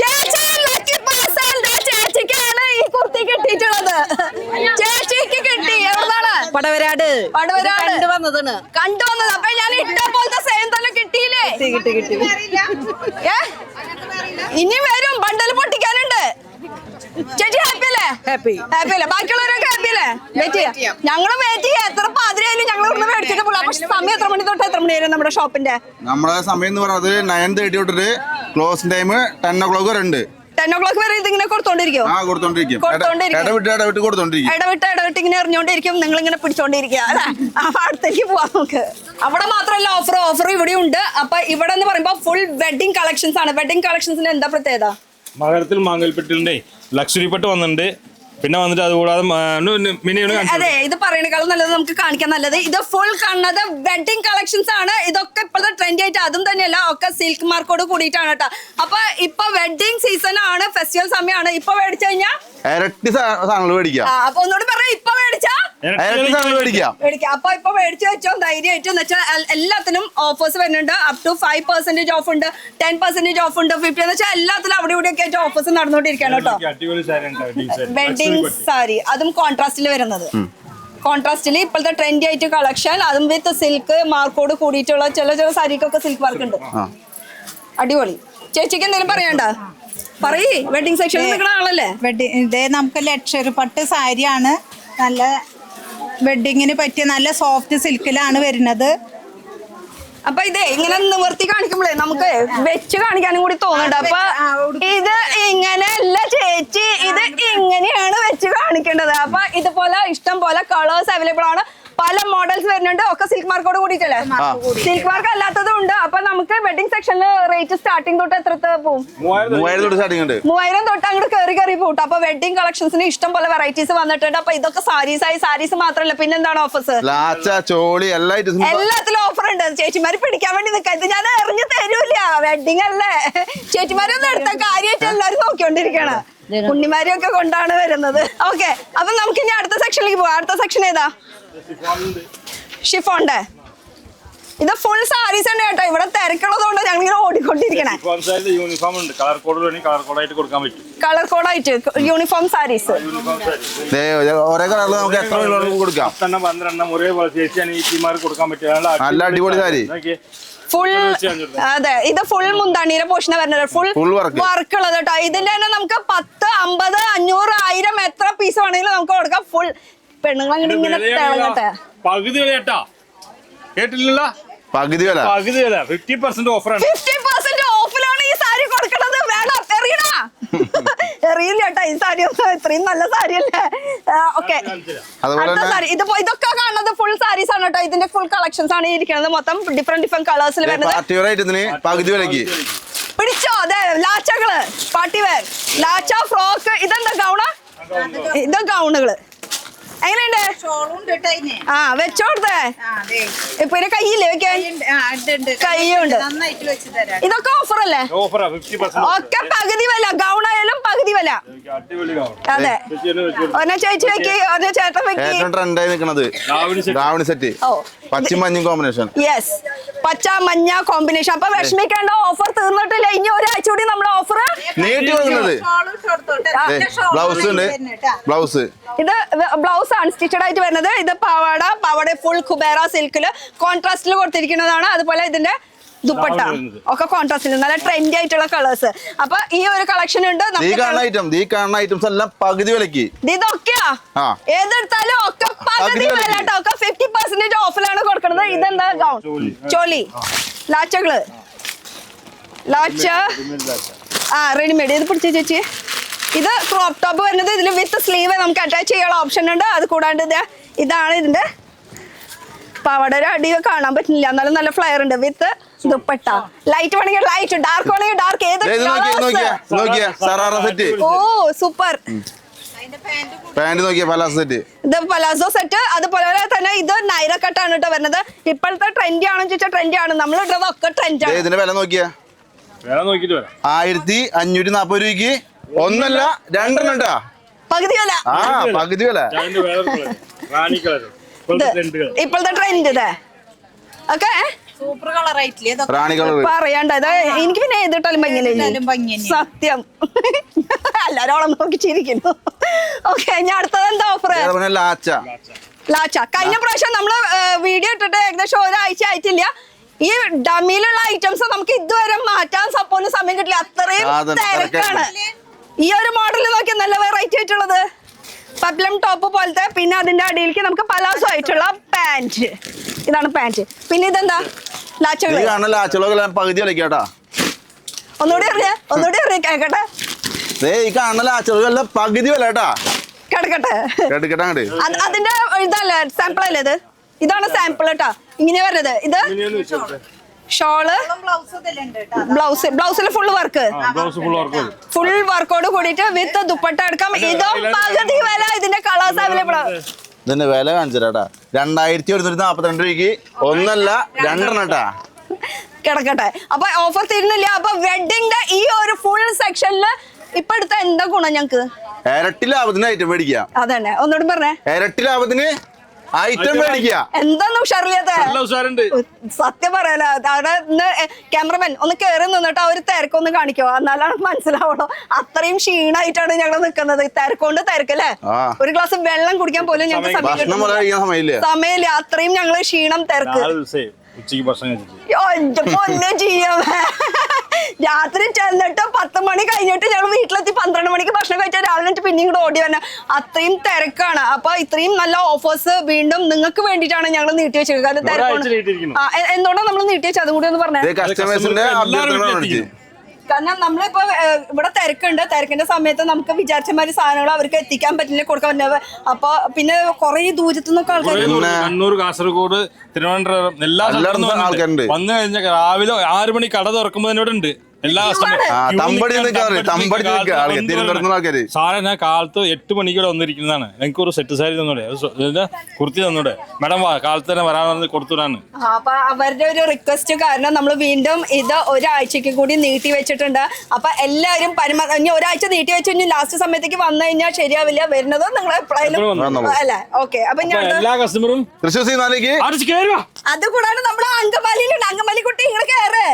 Speaker 3: ചേച്ചി ലക്കി പാസ്സാണ്. ചേച്ചിക്കാണ് ഈ കുർത്തി കിട്ടിയിട്ടുള്ളത്. ചേച്ചിക്ക് കിട്ടി. എവിടുന്നാണ്?
Speaker 2: പടവരാട്
Speaker 3: കണ്ടുവന്നതാണ്. കണ്ടുവന്നത്. അപ്പൊ ഞാൻ ഇട്ട പോലത്തെ സെയിം തന്നെ കിട്ടിയില്ലേ?
Speaker 2: കിട്ടി
Speaker 3: ഏ? ഇനി വരും. ബണ്ടൽ പൊട്ടിക്കാനുണ്ട്. ചേച്ചി ഹാപ്പി അല്ലേ? ഹാപ്പി അല്ലേ? ബാക്കിയുള്ളവരൊക്കെ ഹാപ്പി അല്ലേ? വെയിറ്റ് ചെയ്യാം. ഞങ്ങള് വെയിറ്റ് ചെയ്യാം. എത്ര പാതിരായാലും ഞങ്ങൾ ഇവിടുന്ന് മേടിച്ചിട്ട് പോകാം. പക്ഷെ സമയം എത്ര മണി തൊട്ട് എത്ര മണി വരെ നമ്മുടെ ഷോപ്പിന്റെ?
Speaker 4: നമ്മുടെ സമയം എന്ന് പറയുന്നത് 9:30 തൊട്ടിട്ട് ക്ലോസിംഗ് ടൈം 10 o'clock വരെ ഉണ്ട്.
Speaker 3: 10 o'clock വരെ ഇതിങ്ങനെ കൊടുത്തോണ്ടിരിക്കും. ഇടവിട്ട് ഇങ്ങനെ എറിഞ്ഞോണ്ടിരിക്കും. നിങ്ങൾ ഇങ്ങനെ പിടിച്ചോണ്ടിരിക്കുക അല്ലെ? അപ്പൊ അടുത്തേക്ക് പോവാം നമുക്ക്. അവിടെ മാത്രമല്ല ഓഫർ ഇവിടെ ഉണ്ട്. അപ്പൊ ഇവിടെ എന്ന് പറയുമ്പോ ഫുൾ വെഡിങ് കളക്ഷൻസ് ആണ്. വെഡിങ് കളക്ഷൻസിന് എന്താ പ്രത്യേകത?
Speaker 1: മകരത്തിൽ മാങ്ങൽപ്പെട്ടിലുണ്ടേ ലക്ഷറി പെട്ട് വന്നിട്ടുണ്ട്. പിന്നെ വന്നിട്ട് അതുകൂടാതെ
Speaker 3: അതെ, ഇത് പറയണേക്കാളും നല്ലത് നമുക്ക് കാണിക്കാൻ നല്ലത്. ഇത് ഫുൾ കാണുന്നത് വെഡിങ് കളക്ഷൻസ് ആണ്. ഇതൊക്കെ ഇപ്പോഴത്തെ ട്രെൻഡ് ആയിട്ട് അതും തന്നെയല്ല ഒക്കെ സിൽക്ക് മാർക്കോട് കൂടിയിട്ടാണ് കേട്ടോ. അപ്പൊ ഇപ്പൊ വെഡിങ് സീസൺ ആണ്, ഫെസ്റ്റിവൽ സമയമാണ്. ഇപ്പൊ മേടിച്ചു കഴിഞ്ഞാൽ
Speaker 4: ഇരട്ടി സാധനങ്ങൾ മേടിക്കാം.
Speaker 3: അപ്പൊ ഒന്നുകൂടി പറയാം, ഇപ്പൊ മേടിച്ചാ മേടിക്കാം. അപ്പൊ ഇപ്പൊ മേടിച്ചു വെച്ചോ ധൈര്യമായിട്ട്. എന്ന് വെച്ചാൽ എല്ലാത്തിനും ഓഫേഴ്സ് വരുന്നുണ്ട്. അപ് ടു 5% ഓഫ് ഉണ്ട്, 10% ഓഫ് ഉണ്ട്, 50 എന്ന് വെച്ചാൽ എല്ലാത്തിലും അവിടെ ഇവിടെ ഒക്കെ ആയിട്ട് ഓഫേഴ്സ് നടന്നുകൊണ്ടിരിക്കുകയാണ് കേട്ടോ. വെഡിങ് സാരി അതും കോൺട്രാസ്റ്റിൽ വരുന്നത്. കോൺട്രാസ്റ്റിൽ ഇപ്പോഴത്തെ ട്രെൻഡി ആയിട്ട് കളക്ഷൻ, അതും വിത്ത് സിൽക്ക് മാർക്കോട് കൂടിയിട്ടുള്ള ചില സാരിക്കൊക്കെ സിൽക്ക് മാർക്ക് ഉണ്ട്. അടിപൊളി. ചേച്ചിക്ക് എന്തെങ്കിലും പറയണ്ട? പറയ്. വെഡിങ് സെക്ഷനിൽ നിൽക്കുന്ന ആളല്ലേ?
Speaker 2: ഇതേ നമുക്ക് ലക്ഷറി പട്ട് സാരിയാണ്. നല്ല വെഡിങ്ങിന് പറ്റിയ നല്ല സോഫ്റ്റ് സിൽക്കിലാണ് വരുന്നത്.
Speaker 3: അപ്പൊ ഇതേ ഇങ്ങനെ നിവർത്തി കാണിക്കുമ്പോഴേ നമുക്ക് വെച്ച് കാണിക്കാനും കൂടി തോന്നുന്നുണ്ട്. അപ്പൊ ഇത് ഇങ്ങനെയല്ല ചേച്ചി, ഇത് ഇങ്ങനെയാണ് വെച്ച് കാണിക്കേണ്ടത്. അപ്പൊ ഇതുപോലെ ഇഷ്ടം പോലെ കളേഴ്സ് അവൈലബിൾ ആണ്. പല മോഡൽസ് വരുന്നുണ്ട്. ഒക്കെ സിൽക്ക് മാർക്കോട് കൂടിയിട്ടല്ലേ? സിൽക്ക് മാർക്ക് അല്ലാത്തതും ഉണ്ട്. അപ്പൊ നമുക്ക് വെഡിങ് സെക്ഷനിൽ റേറ്റ് സ്റ്റാർട്ടിംഗ് തൊട്ട് എത്ര പോകും? 3000 തൊട്ട് അങ്ങോട്ട് കയറി പോട്ടെ. അപ്പൊ വെഡിങ് കളക്ഷൻസിന് ഇഷ്ടം പോലെ വെറൈറ്റീസ് വന്നിട്ടുണ്ട്. അപ്പൊ ഇതൊക്കെ സാരീസ് മാത്രമല്ല, പിന്നെന്താണ് ഓഫേഴ്സ്? എല്ലാത്തിലും ഓഫർ ഉണ്ട്. ചേച്ചിമാര് പിടിക്കാൻ വേണ്ടി നിൽക്കാം. ഇത് ഞാൻ എറിഞ്ഞു തരൂല. വെഡിങ് അല്ലേ? ചേച്ചിമാരൊന്നും എടുത്ത കാര്യമായിട്ട് എല്ലാവരും നോക്കിക്കൊണ്ടിരിക്കണം. ഉണ്ണിമാരെയൊക്കെ കൊണ്ടാണ് വരുന്നത്. ഓക്കെ, അപ്പൊ നമുക്ക് ഇനി അടുത്ത സെക്ഷനിലേക്ക് പോവാം. അടുത്ത സെക്ഷൻ ഏതാ? ഷിഫോണിന്റെ. ഇത് ഫുൾ സാരീസ് ഉണ്ട് കേട്ടോ. ഇവിടെ തിരക്കുള്ളതുകൊണ്ട് ഞങ്ങൾ ഇങ്ങനെ ഓടിക്കൊണ്ടിരിക്കണേ.
Speaker 1: യൂണിഫോം ഉണ്ട്. കളർ കോഡായിട്ട് കൊടുക്കാൻ പറ്റും. കളർ
Speaker 3: കോഡായിട്ട് യൂണിഫോം സാരീസ്
Speaker 4: കൊടുക്കാം.
Speaker 1: 12 ഒരേപോലെ ചേച്ചിയാണ് കൊടുക്കാൻ പറ്റും.
Speaker 4: നല്ല അടിപൊളി സാരി.
Speaker 3: ഫുൾ. അതെ, ഇത് ഫുൾ മുന്താണിയുടെ പോർഷൻ വരുന്നത്. ഫുൾ വർക്ക് ഉള്ളത് കേട്ടോ. ഇതിന്റെ തന്നെ നമുക്ക് 10, 50, 500, 1000 എത്ര പീസ് വേണമെങ്കിലും നമുക്ക് കൊടുക്കാം. ഫുൾ പെണ്ണുങ്ങൾ അങ്ങനെ ഇങ്ങനെ തിളങ്ങട്ടെ.
Speaker 1: പകുതി വില കേട്ടാ? കേട്ടില്ല?
Speaker 4: പകുതി വില
Speaker 1: 50% ഓഫറാണ്.
Speaker 3: 50% ഓഫിലാണ് ഈ സാരി കൊടുക്കുന്നത്. വേണം എറിയണ എറിയില്ല കേട്ടോ. ഈ സാരി ഇത്രയും നല്ല സാരി അല്ലേ? ഓക്കെ, അടുത്ത സാരി. ഇതൊക്കെ കാണുന്നത് ഫുൾ സാരീസ് ആണ് കേട്ടോ. ഇതിന്റെ ഫുൾ കളക്ഷൻസ് ആണ് ഇരിക്കുന്നത്. മൊത്തം ഡിഫറെന്റ് കളേഴ്സിൽ വരുന്നത്.
Speaker 4: പകുതി വിലക്ക്
Speaker 3: പിടിച്ചോ. അതെ, ലാച്ചകള് പാർട്ടി വെയർ ലാച്ച ഫ്രോക്ക്. ഇതെന്താ ഗൗണ? ഇത് ഗൗണുകള് എങ്ങനെയുണ്ട്? ആ വെച്ചോടത്തെ. ഇപ്പൊ കയ്യില്ലേ വെക്കാൻ? കയ്യുണ്ട്. ഇതൊക്കെ ഓഫർ അല്ലേ? ഒക്കെ പകുതി വില. ഗൗൺ ആയാലും പകുതി വില. അതെ, ഒന്നെ ചേച്ചി വെക്കി, ഒന്നെ ചേട്ടൻ വെക്കി.
Speaker 4: പച്ചമഞ്ഞ കോമ്പിനേഷൻ.
Speaker 3: യെസ്, പച്ച മഞ്ഞ കോമ്പിനേഷൻ. അപ്പൊ വിഷമിക്കേണ്ട, ഓഫർ തീർന്നിട്ടില്ല. ഇനി ഒരാഴ്ച കൂടി നമ്മുടെ ഓഫർ
Speaker 4: നീട്ടി വന്നത്. ബ്ലൗസ് ഉണ്ട്. ബ്ലൗസ്
Speaker 3: ഇത് ബ്ലൗസ് അൺസ്റ്റിച്ചഡ് ആയിട്ട് വരുന്നത്. ഇത് പാവാട ഫുൾ കുബേറ സിൽക്കില് കോൺട്രാസ്റ്റിൽ കൊടുത്തിരിക്കുന്നതാണ്. അതുപോലെ ഇതിന്റെ ദുപ്പട്ട ഒക്കെ കോൺട്രാസ്റ്റിൽ നല്ല ട്രെൻഡി ആയിട്ടുള്ള കളേഴ്സ്. അപ്പൊ ഈ ഒരു കളക്ഷൻ ഉണ്ട്.
Speaker 4: ഐറ്റംസ് എല്ലാം പകുതി വിലക്ക്.
Speaker 3: ഇതൊക്കെയാ ഏതെടുത്താലും ഒക്കെ പകുതി വില കേട്ടോ. ഒക്കെ 50% ഓഫിലാണ് കൊടുക്കുന്നത്. ഇതെന്താ? ഗൗൺ ചോലി ലാച്ചകള്. ലാച്ച റെഡിമെയ്ഡ്. ഇത് പിടിച്ച ചേച്ചി. ഇത് ക്രോപ്പ് ടോപ്പ് വരുന്നത്. ഇതിൽ വിത്ത് സ്ലീവ് നമുക്ക് അറ്റാച്ച് ചെയ്യാനുള്ള ഓപ്ഷൻ ഉണ്ട്. അത് കൂടാണ്ട് ഇതാണ് ഇതിന്റെ പാവാട. ഒരു അടി കാണാൻ പറ്റില്ല, എന്നാലും നല്ല ഫ്ലയർ ഉണ്ട്. വിത്ത് ദുപ്പട്ട. ലൈറ്റ് വേണമെങ്കിൽ ലൈറ്റ്, ഡാർക്ക് വേണമെങ്കിൽ ഡാർക്ക്. ഏത് ഓ സൂപ്പർ. ഇത് പലാസോ സെറ്റ്. അതുപോലെ തന്നെ ഇത് നൈറ കട്ടാണ് കേട്ടോ വരുന്നത്. ഇപ്പോഴത്തെ ട്രെൻഡി ആണെന്ന് ചോദിച്ചാൽ ട്രെൻഡി ആണ്. നമ്മൾ ഇടുന്നത് ഒക്കെ ട്രെൻഡ് ആണ്.
Speaker 4: ഇതിന്റെ വില നോക്കിയാ 1540 രൂപയ്ക്ക് ഒന്നല്ല 2 പകുതി വില. പകുതി വില.
Speaker 3: ഇപ്പോഴത്തെ ട്രെൻഡ് ഇതേ ഓക്കെ
Speaker 2: സൂപ്പർ കളർ ആയിട്ടില്ലേ ഇതൊക്കെ?
Speaker 4: റാണി കളർ
Speaker 3: പറയണ്ട ഇത് എനിക്ക് പിന്നെ ഏതിട്ടാലും ഭംഗി സത്യം എല്ലാരും ഓളം നോക്കി ചിരിക്കുന്നു. ഓക്കെ ഞാൻ അടുത്തത് എന്താ ഓഫർ? ലാച്ച. കഴിഞ്ഞ പ്രാവശ്യം നമ്മള് വീഡിയോ ഇട്ടിട്ട് ഏകദേശം ഒരാഴ്ച ആയിട്ടില്ല. ഈ ഡമ്മിയിലുള്ള ഐറ്റംസ് നമുക്ക് ഇതുവരെ മാറ്റാൻ പോലും സമയം കിട്ടില്ല, അത്രയും തിരക്കാണ്. ഈ ഒരു മോഡൽ നോക്കിയാൽ നല്ല വെറൈറ്റി ആയിട്ടുള്ളത് പപ്ലം ടോപ്പ് പോലത്തെ, പിന്നെ അതിന്റെ അടിയിലേക്ക് നമുക്ക് പലാസോ ആയിട്ടുള്ള പാന്റ്. ഇതാണ് പാന്റ്. പിന്നെ ഇതെന്താ
Speaker 4: ലാച്ചകളൊക്കെ പകുതി കളിക്കാട്ടാ.
Speaker 3: ഒന്നുകൂടി അറിയാം കേക്കട്ടെ.
Speaker 4: ഈ കാണുന്ന ലാച്ചകളെല്ലാം പകുതി വിലട്ടാ.
Speaker 3: കിടക്കട്ടെ
Speaker 4: കേട്ടിക്കട്ടെ.
Speaker 3: അതിന്റെ ഇതല്ലേ സാമ്പിൾ അല്ലേ ഇത്? ഇതാണ് സാമ്പിൾ കേട്ടാ. ഇങ്ങനെ വരുന്നത് ഇത് ഷോള് ബ്ലൗസിൽ ഫുൾ വർക്ക്, ഫുൾ വർക്കോട് കൂടിയിട്ട് വിത്ത് ദുപ്പട്ട എടുക്കാം. ഇതും പകുതി വില. ഇതിന്റെ കളേഴ്സ് അവൈലബിൾ ആണ്.
Speaker 4: ഇതിന്റെ വില കാണിച്ചാട്ടാ 2142 രൂപയ്ക്ക് ഒന്നല്ല 2 കേട്ടാ.
Speaker 3: കിടക്കട്ടെ. അപ്പൊ ഓഫർ തീരുന്നില്ല. അപ്പൊ വെഡിങ്ങിന്റെ ഈ ഒരു ഫുൾ സെക്ഷനില് ഇപ്പൊ എടുത്ത എന്താ ഗുണം ഞങ്ങക്ക്?
Speaker 4: ഇരട്ടി ലാഭത്തിന് ഐറ്റം മേടിക്കാം.
Speaker 3: അതന്നെ ഒന്നുകൂടി പറഞ്ഞേ.
Speaker 4: ഇരട്ടി ലാഭത്തിന് ഐറ്റം മേടിക്കുക.
Speaker 3: എന്താന്ന് ഉഷാറില്ലാത്ത സത്യം പറയാലോ. അവിടെ ക്യാമറമാൻ ഒന്ന് കേറി നിന്നിട്ട് ആ ഒരു തിരക്കൊന്ന് കാണിക്കോ, എന്നാലാണ് മനസ്സിലാവണോ. അത്രയും ക്ഷീണായിട്ടാണ് ഞങ്ങൾ നിൽക്കുന്നത്. തിരക്കൊണ്ട് തിരക്കല്ലേ. ഒരു ഗ്ലാസ് വെള്ളം കുടിക്കാൻ പോലും ഞങ്ങൾക്ക് സമയമില്ല. അത്രയും ഞങ്ങള് ക്ഷീണം തിരക്ക്. രാത്രി ചെന്നിട്ട് 10 മണി കഴിഞ്ഞിട്ട് ഞങ്ങൾ വീട്ടിലെത്തി 12 മണിക്ക് ഭക്ഷണം കഴിച്ചാൽ രാവിലെ പിന്നെയും കൂടെ ഓടി വന്നെ. അത്രയും തിരക്കാണ്. അപ്പൊ ഇത്രയും നല്ല ഓഫേഴ്സ് വീണ്ടും നിങ്ങൾക്ക് വേണ്ടിയിട്ടാണ് ഞങ്ങൾ നീട്ടി വെച്ചത്. കാരണം എന്തുകൊണ്ടാണ് നമ്മൾ നീട്ടി വെച്ചത് അതും കൂടി ഒന്ന് പറഞ്ഞേ. കാരണം നമ്മളിപ്പോ ഇവിടെ തിരക്കുണ്ട്. തിരക്കിന്റെ സമയത്ത് നമുക്ക് വിചാരിച്ച മാതിരി സാധനങ്ങൾ അവർക്ക് എത്തിക്കാൻ പറ്റില്ല, കൊടുക്കാൻ പറ്റില്ല. അപ്പൊ പിന്നെ കുറെ ദൂരത്തു നിന്നൊക്കെ ആൾക്കാർ,
Speaker 1: കണ്ണൂർ, കാസർഗോഡ്, തിരുവനന്തപുരം എല്ലാ ആൾക്കാരുണ്ട്. വന്നു കഴിഞ്ഞാൽ രാവിലെ 6 മണി കട തുറക്കുമ്പോൾ എന്നോട് ഉണ്ട് എല്ലാ സാറേ. ഞാൻ കാലത്ത് 8 മണിക്കൂടെ വന്നിരിക്കുന്നതാണ്. എനിക്ക് ഒരു സെറ്റ് സാരി തന്നൂടെ, കുർത്തി തന്നൂടെ മാഡം? കാലത്ത് തന്നെ വരാൻ കൊടുത്തുവിടാണ്.
Speaker 3: അപ്പൊ അവരുടെ ഒരു റിക്വസ്റ്റ് കാരണം നമ്മൾ വീണ്ടും ഇത് ഒരാഴ്ചക്ക് കൂടി നീട്ടി വെച്ചിട്ടുണ്ട്. അപ്പൊ എല്ലാവരും ഇനി ഒരാഴ്ച നീട്ടി വെച്ച് കഴിഞ്ഞാൽ ലാസ്റ്റ് സമയത്തേക്ക് വന്നു കഴിഞ്ഞാൽ ശരിയാവില്ല. വരുന്നത് നിങ്ങൾ എപ്പോഴായാലും അല്ലേ? ഓക്കെ. അപ്പൊ ഞാൻ
Speaker 1: എല്ലാ കസ്റ്റമറും
Speaker 3: അതുകൂടാണ് നമ്മുടെ അങ്കമാലിയിലുണ്ട്. അങ്കമാലി കുട്ടി നിങ്ങൾ കയറ്.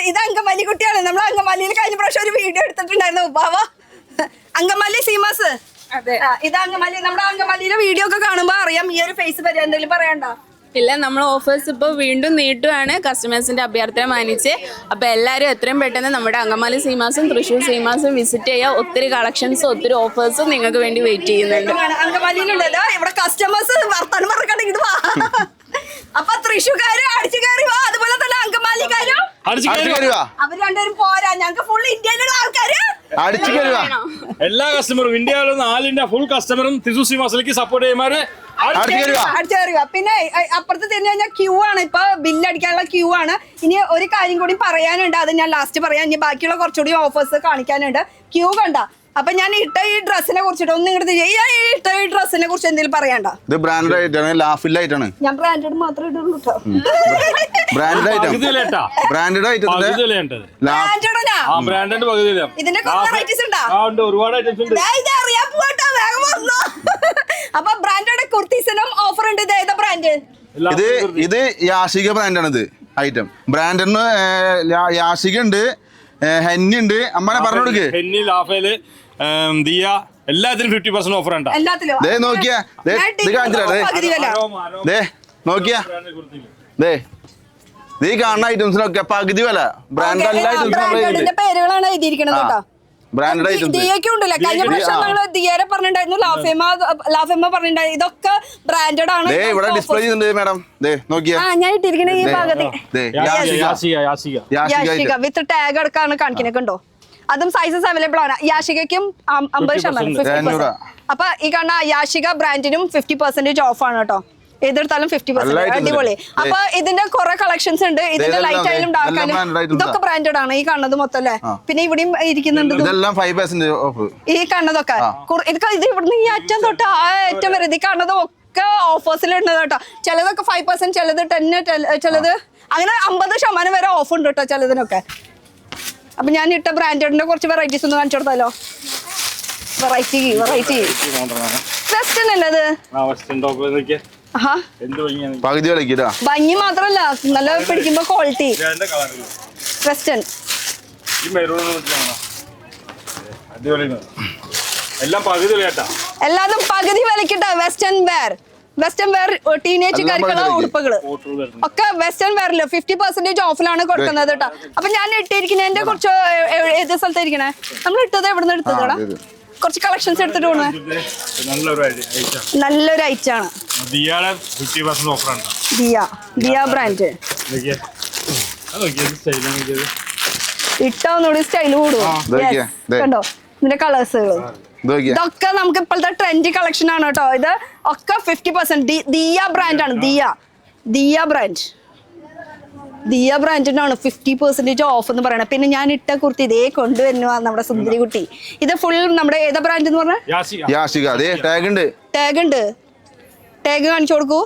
Speaker 3: ഇത് അങ്കമാലി കുട്ടിയാണ്. നമ്മൾ അങ്കമാലിയിൽ കഴിഞ്ഞ പ്രാവശ്യം ഒരു വീഡിയോ എടുത്തിട്ടുണ്ടായിരുന്നു. ബാവ അങ്കമാലി സീമാസ്. ഇത് അങ്കമാലി. നമ്മുടെ അങ്കമാലിയിലെ വീഡിയോ ഒക്കെ കാണുമ്പോ അറിയാം ഈ ഒരു ഫേസ് പറ്റി. എന്തെങ്കിലും പറയണ്ടോ?
Speaker 5: ഇല്ല, നമ്മൾ ഓഫേഴ്സ് ഇപ്പോൾ വീണ്ടും നീട്ടുവാണ് കസ്റ്റമേഴ്സിന്റെ അഭ്യർത്ഥന മാനിച്ച്. അപ്പൊ എല്ലാവരും എത്രയും പെട്ടെന്ന് നമ്മുടെ അങ്കമാലി സീമാസും തൃശ്ശൂർ സീമാസും വിസിറ്റ് ചെയ്യുക. ഒത്തിരി കളക്ഷൻസും ഒത്തിരി ഓഫേഴ്സും നിങ്ങൾക്ക് വേണ്ടി വെയിറ്റ് ചെയ്യുന്നുണ്ട്.
Speaker 3: അങ്കമാലിയിലുണ്ട്. ഇവിടെ കസ്റ്റമേഴ്സ് വർത്താനം പറഞ്ഞിട്ട് ഇത് വാ. അപ്പൊ തൃശ്ശൂർക്കാര് അടിച്ചു കയറി വാ. അതുപോലെ തന്നെ അങ്കമാലിക്കാരും അവർ രണ്ടുപേരും പോരാ. ഞങ്ങൾക്ക് ഫുൾ ഇന്ത്യയിലുള്ള ആൾക്കാര്
Speaker 1: എല്ലാ കസ്റ്റമറും, ഇന്ത്യയിലുള്ള 4 ഇന്ത്യ ഫുൾ കസ്റ്റമറും തൃശ്ശൂർ സീമാസിലേക്ക് സപ്പോർട്ട് ചെയ്യുമാര്
Speaker 3: അടിച്ചേറുക. പിന്നെ അപ്പുറത്ത് തിരിഞ്ഞു കഴിഞ്ഞാൽ ക്യൂ ആണ്. ഇപ്പൊ ബില്ലടിക്കാനുള്ള ക്യൂ ആണ്. ഇനി ഒരു കാര്യം കൂടി പറയാനുണ്ട്, അത് ഞാൻ ലാസ്റ്റ് പറയാം. ഇനി ബാക്കിയുള്ള കുറച്ചുകൂടി ഓഫേഴ്സ് കാണിക്കാനുണ്ട്. ക്യൂ കണ്ട. അപ്പൊ ഞാൻ ഇട്ട ഈ ഡ്രസ്സിനെ കുറിച്ചിട്ട് ഒന്ന് ഇങ്ങോട്ട് ഇട്ട ഈ ഡ്രസ്സിനെ കുറിച്ച് എന്തെങ്കിലും പറയണ്ട. ഞാൻ ബ്രാൻഡഡ് മാത്രമേ ഇടുള്ളൂ കേട്ടോ. ഇതിന്റെ വെറൈറ്റീസ് ഉണ്ടോ?
Speaker 1: ഒരുപാട് ഐറ്റംസ് ഉണ്ട്.
Speaker 3: അറിയാൻ പോട്ടോ, വേഗം വന്നോ. അപ്പൊ ബ്രാൻഡഡ് കുർത്തീസിനും ഓഫർ ഉണ്ട്. ഇത് ഏതാ ബ്രാൻഡ്?
Speaker 4: ഇത് യാഷിക ബ്രാൻഡാണ്. ഇത് ഐറ്റം ബ്രാൻഡിന് യാഷിക ഉണ്ട്, ഹെന്നി ഉണ്ട്. അമ്മനെ പറഞ്ഞു കൊടുക്ക്.
Speaker 1: ഹെന്നി, ലാഫേല്, ദിയ എല്ലാത്തിനും 50% ഓഫർ ഉണ്ട്.
Speaker 4: നോക്കിയാ നീ കാണുന്ന ഐറ്റംസിനൊക്കെ പകുതി വില. ബ്രാൻഡ് എല്ലാ ഐറ്റംസും
Speaker 3: പേരുകളാണ് എഴുതിയിരിക്കുന്നത് കേട്ടോ.
Speaker 4: ബ്രാൻഡഡ് ഐറ്റംസ്
Speaker 3: ഉണ്ടല്ലോ. കഴിഞ്ഞ പ്രാവശ്യം ഞങ്ങൾ ദിയരെ പറഞ്ഞിട്ടുണ്ടായിരുന്നു, ലാഫെമ്മ പറഞ്ഞിട്ടുണ്ടായിരുന്നു. ഇതൊക്കെ ബ്രാൻഡഡ് ആണ്.
Speaker 4: ഇവിടെ ഡിസ്പ്ലേ ചെയ്യുന്നുണ്ട് മാഡം.
Speaker 3: ഞാൻ ഇട്ടിരിക്കണ ഈ ഭാഗത്ത് വിത്ത് ടാഗ് അടക്കാണ് കാണിക്കുന്നൊക്കെ ഉണ്ടോ? അതും സൈസസ് അവൈലബിൾ ആണ്. യാഷികയ്ക്കും 50%. അപ്പൊ ഈ കാണുന്ന യാഷിക ബ്രാൻഡിനും 50% ഓഫ് ആണ് കേട്ടോ. ഏതെടുത്താലും 50%. അടിപൊളി. അപ്പൊ ഇതിന്റെ കുറെ കളക്ഷൻസ് ഉണ്ട്. ഇതിന്റെ ലൈറ്റ് ആയാലും ഡാർക്ക് ആയാലും ഇതൊക്കെ ബ്രാൻഡഡ് ആണ്. ഈ കാണുന്നത് മൊത്തം അല്ലേ? പിന്നെ ഇവിടെയും ഇരിക്കുന്നുണ്ട് ഈ കാണുന്നതൊക്കെ. ഇത് ഇവിടുന്ന് ഈ അറ്റം തൊട്ട് ആ അറ്റം വരെ ഈ കാണുന്നതും ഒക്കെ ഓഫേഴ്സിലുണ്ട് കേട്ടോ. ചിലതൊക്കെ 5%, ചിലത് 10%, ചിലത് അങ്ങനെ 50% വരെ ഓഫ് ഉണ്ട് കേട്ടോ ചിലതിനൊക്കെ. അപ്പൊ ഞാൻ ഇട്ട ബ്രാൻഡഡിന്റെ കുറച്ച് വെറൈറ്റീസ് ഒന്ന് കാണിച്ചു കൊടുത്താലോ. വെറൈറ്റി വെസ്റ്റേൺ അല്ലേ അത്? ആഹാ.
Speaker 4: പകുതി കളിക്കില്ല.
Speaker 3: ഭംഗി മാത്രല്ല നല്ല പിടിക്കുമ്പോ ക്വാളിറ്റി. വെസ്റ്റേൺ എല്ലാതും പകുതി വിലക്കിട്ടാ. വെസ്റ്റേൺ വെയർ ടീനേജുകാർക്കുള്ള ഉടുപ്പുകള് ഒക്കെ വെസ്റ്റേൺ വെയറില് 50% ഓഫിലാണ് കൊടുക്കുന്നത് കേട്ടോ. അപ്പൊ ഞാൻ ഇട്ടിരിക്കുന്നതിന്റെ കുറച്ച് ഏത് സ്ഥലത്താ ഇരിക്കണേ? നമ്മൾ ഇട്ടത് എവിടുന്ന് എടുത്തതാ? കുറച്ച് കളക്ഷൻസ് എടുത്തിട്ട് പോണേ. നല്ലൊരു ഐറ്റാണ് ദിയ ബ്രാൻഡ്. ഇട്ടൊന്നുകൂടി സ്റ്റൈൽ കൂടുവോ? കണ്ടോ ഇതിന്റെ കളേഴ്സുകൾ? ഇതൊക്കെ നമുക്ക് ഇപ്പോഴത്തെ ട്രെൻഡ് കളക്ഷൻ ആണ് കേട്ടോ. ഇത് ഒക്കെ 50% ദിയ ബ്രാൻഡ് ആണ്. ദിയ ബ്രാൻഡിനാണ് 50% ഓഫ് എന്ന് പറയണത്. പിന്നെ ഞാൻ ഇട്ട കുർത്തി ഇതേ കൊണ്ടുവരുന്നു നമ്മുടെ സുന്ദരി കുട്ടി. ഇത് ഫുൾ നമ്മുടെ ഏതാ ബ്രാൻഡ് എന്ന് പറഞ്ഞാൽ? ടാഗ് ഉണ്ട്. ടാഗ് കാണിച്ചു കൊടുക്കൂ.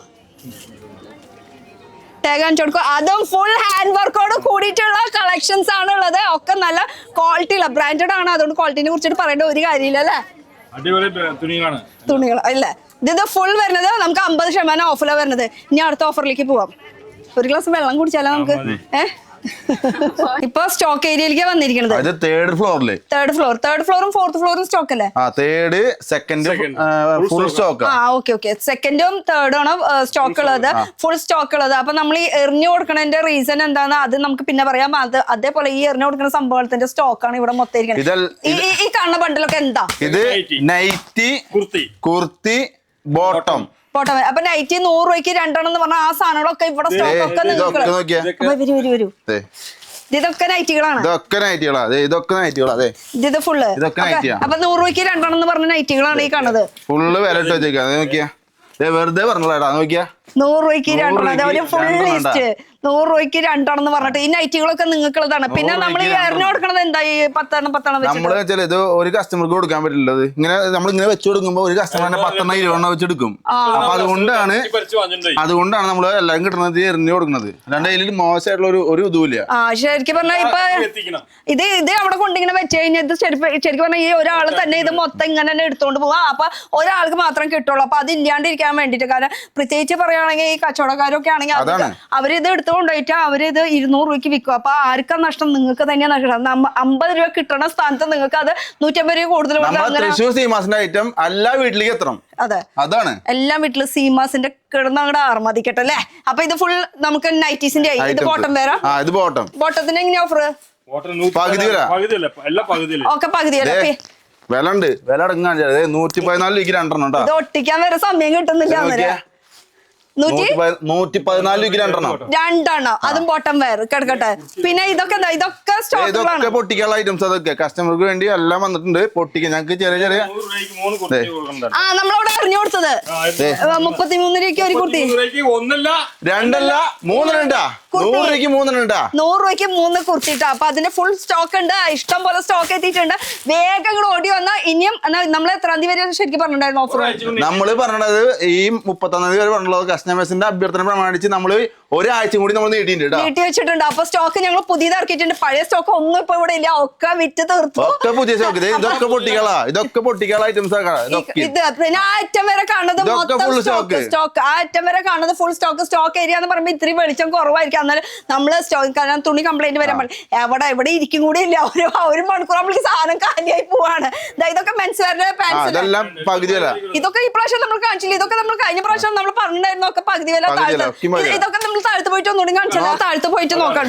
Speaker 3: അതും ഫുൾ ഹാൻഡ് വർക്കോട് കൂടിയിട്ടുള്ള കളക്ഷൻസ് ആണ് ഉള്ളത്. ഒക്കെ നല്ല ക്വാളിറ്റി ഉള്ള ബ്രാൻഡഡ് ആണ്. അതുകൊണ്ട് ക്വാളിറ്റിനെ കുറിച്ചിട്ട് പറയേണ്ട ഒരു കാര്യമില്ല അല്ലേ? തുണികൾ അല്ലേ? ഇത് ഫുൾ വരുന്നത് നമുക്ക് 50% ഓഫിലാണ് വരുന്നത്. ഇനി അടുത്ത ഓഫറിലേക്ക് പോവാം. ഒരു ഗ്ലാസ് വെള്ളം കുടിച്ചാലോ നമുക്ക്? ഇപ്പൊ സ്റ്റോക്ക് ഏരിയയിലേക്ക് വന്നിരിക്കുന്നത് തേർഡ് ഫ്ലോറും ഫോർത്ത് ഫ്ലോറും സ്റ്റോക്ക് അല്ലേ? സെക്കൻഡും തേർഡും ആണ് സ്റ്റോക്ക് ഉള്ളത്, ഫുൾ സ്റ്റോക്ക് ഉള്ളത്. അപ്പൊ നമ്മൾ ഈ എറിഞ്ഞു കൊടുക്കണതിന്റെ റീസൺ എന്താന്ന് അത് നമുക്ക് പിന്നെ പറയാം. അതേപോലെ ഈ എറിഞ്ഞു കൊടുക്കുന്ന സംഭവത്തിന്റെ സ്റ്റോക്കാണ് ഇവിടെ മൊത്തം ഇരിക്കുന്നത്. ഈ കാണുന്ന ബണ്ടിലൊക്കെ എന്താ?
Speaker 4: ഇത് നൈറ്റി, കുർത്തി, ബോട്ടം.
Speaker 3: അപ്പൊ നൈറ്റി 100 രൂപയ്ക്ക് 2 എന്ന് പറഞ്ഞാൽ ആ സാധനങ്ങളൊക്കെ ഇവിടെ സ്റ്റോക്ക് ഒക്കെ വരൂ. ഇതൊക്കെ നൈറ്റികളാണ്. ഇത് ഫുള്ള്. അപ്പൊ 100 രൂപയ്ക്ക് 2 എന്ന് പറഞ്ഞ നൈറ്റികളാണ് ഈ കാണുന്നത്.
Speaker 4: ഫുള്ള് വില ഇട്ട് വെച്ചേക്കാ. നോക്കിയാ വെറുതെ പറഞ്ഞോടാ. നോക്കിയാ
Speaker 3: 100 രൂപയ്ക്ക് 2 ഫുൾ ലിസ്റ്റ്. 100 രൂപയ്ക്ക് 2 പറഞ്ഞിട്ട് ഈ നൈറ്റികളൊക്കെ നിങ്ങൾക്കുള്ളതാണ്. പിന്നെ നമ്മൾ ഈ എറിഞ്ഞു കൊടുക്കണത് എന്താ? ഈ 10
Speaker 4: നമ്മള് ഇത് ഒരു കസ്റ്റമർക്ക് കൊടുക്കാൻ പറ്റില്ലത്. ഇങ്ങനെ നമ്മൾ ഇങ്ങനെ വെച്ച് കൊടുക്കുമ്പോ ഒരു കസ്റ്റമറിനെ 10 20 വെച്ചെടുക്കും. അപ്പൊ അതുകൊണ്ടാണ് നമ്മൾ എല്ലാം കിട്ടുന്നത് എറിഞ്ഞു കൊടുക്കുന്നത്. അല്ലാണ്ട് അതിൽ മോശമായിട്ടുള്ള ഒരു ഇതുമില്ല.
Speaker 3: ശരിക്കും പറഞ്ഞാൽ ഇപ്പൊ ഇത് അവിടെ കൊണ്ടിങ്ങനെ വെച്ച് കഴിഞ്ഞാൽ ഇത് ശരിക്കും പറഞ്ഞാൽ ഈ ഒരാൾ തന്നെ ഇത് മൊത്തം ഇങ്ങനെ തന്നെ എടുത്തോണ്ട് പോവാ. അപ്പൊ ഒരാൾക്ക് മാത്രം കിട്ടുള്ളൂ. അപ്പൊ അത് ഇല്ലാണ്ടിരിക്കാൻ വേണ്ടിട്ട്. കാരണം പ്രത്യേകിച്ച് പറയുകയാണെങ്കിൽ ഈ കച്ചവടക്കാരൊക്കെ ആണെങ്കിൽ അവരിത് എടുത്തുകൊണ്ടുപോയിട്ട് അവരിത് 200 രൂപയ്ക്ക് വിൽക്കും. അപ്പൊ ആർക്കാ നഷ്ടം? നിങ്ങൾക്ക് തന്നെയാണ് നഷ്ടം. 50 രൂപ കിട്ടണ സ്ഥാനത്ത് നിങ്ങൾക്ക് അത് 150 രൂപ കൂടുതൽ.
Speaker 4: എല്ലാ വീട്ടിലേക്ക് എത്തണം.
Speaker 3: അതെ, അതാണ് എല്ലാ വീട്ടിലും സീമാസിന്റെ കിടന്നങ്ങടെ ആർമതിക്കട്ടെ അല്ലേ? അപ്പൊ ഇത് ഫുൾ നമുക്ക് നൈറ്റീസിന്റെ ആയി. ഇത് ബോട്ടം വേറെ. ബോട്ടത്തിന് എങ്ങനെയാ ഓഫർ? ഒക്കെ പകുതി
Speaker 4: വില ഉണ്ട്. വില അടങ്ങാൻ 114 രൂപയ്ക്ക് 2
Speaker 3: ഇത് ഒട്ടിക്കാൻ വരെ സമയം കിട്ടുന്നില്ല.
Speaker 4: 114 രൂപയ്ക്ക്
Speaker 3: 2 അതും ബോട്ടം വെയർ കിടക്കട്ടെ. പിന്നെ ഇതൊക്കെ സ്റ്റോക്കുകളാണ്.
Speaker 4: പൊട്ടിക്കാനുള്ള ഐറ്റംസ് അതൊക്കെ കസ്റ്റമർക്ക് വേണ്ടി എല്ലാം വന്നിട്ടുണ്ട്. പൊട്ടിക്കാൻ ഞങ്ങൾക്ക് ചെറിയ
Speaker 3: നമ്മളവിടെ അറിഞ്ഞു കൊടുത്തത് 33 രൂപയ്ക്ക് ഒരു കുർത്തി.
Speaker 4: 2 അല്ല 3 ഉണ്ടാ. 100 രൂപയ്ക്ക് 3 ഉണ്ടാ. 100
Speaker 3: രൂപയ്ക്ക് 3 കുർത്തിട്ടാ. അപ്പൊ അതിന്റെ ഫുൾ സ്റ്റോക്ക് ഉണ്ട്. ഇഷ്ടം പോലെ സ്റ്റോക്ക് എത്തിയിട്ടുണ്ട്. വേഗം കൂടെ ഓടി വന്നാൽ ഇനിയും നമ്മൾ എത്രാം തീയതി വരെ ശരിക്കും പറഞ്ഞിട്ടുണ്ടായിരുന്നു ഓഫർ?
Speaker 4: നമ്മള് പറഞ്ഞത് ഈ 31 തീയതി വരെ പറഞ്ഞുള്ളത്. കസ്റ്റമേഴ്സിന്റെ അഭ്യർത്ഥന പ്രമാണിച്ച് നമ്മള് ഒരാഴ്ച കൂടി നമ്മൾ നീട്ടി
Speaker 3: വെച്ചിട്ടുണ്ട്. അപ്പൊ സ്റ്റോക്ക് ഞങ്ങൾ പുതിയത് ഇറക്കിയിട്ടുണ്ട്. പഴയ സ്റ്റോക്ക് ഒന്നും ഇപ്പൊ ഇവിടെ ഇല്ല. ഒക്കെ വിറ്റ് തീർത്തു.
Speaker 4: ഒക്കെ പുതിയ സ്റ്റോക്ക്. ഇതൊക്കെ പൊട്ടിക്കള ഐറ്റംസ്.
Speaker 3: ഇത് പിന്നെ ആറ്റം വരെ കാണുന്നത് സ്റ്റോക്ക്. ആറ്റം വരെ കാണുന്നത് ഫുൾ സ്റ്റോക്ക് ഏരിയ എന്ന് പറയുമ്പോൾ ഇത്രയും വെളിച്ചം കുറവായിരിക്കും. എന്നാലും നമ്മള് സ്റ്റോക്ക് തുണി കംപ്ലൈന്റ് വരാൻ പാടില്ല. എവിടെ ഇരിക്കും കൂടി ഇല്ല. ഒരു മണിക്കൂർ നമ്മൾക്ക് സാധനം കാലിയായി പോവാണ്. ഇതൊക്കെ മെൻസ് വെയറിന്റെ പാൻസ്. ഇതൊക്കെ ഈ പ്രാവശ്യം നമ്മൾ കാണിച്ചില്ല. ഇതൊക്കെ നമ്മൾ കഴിഞ്ഞ പ്രാവശ്യം നമ്മൾ പറഞ്ഞിട്ടുണ്ടായിരുന്നു. ഒക്കെ പകുതി വില. ഇതൊക്കെ നമ്മൾ താഴത്ത് പോയിട്ട് ഒന്നുകൂടി കാണിച്ചാൽ താഴത്ത് പോയിട്ട് നോക്കാം.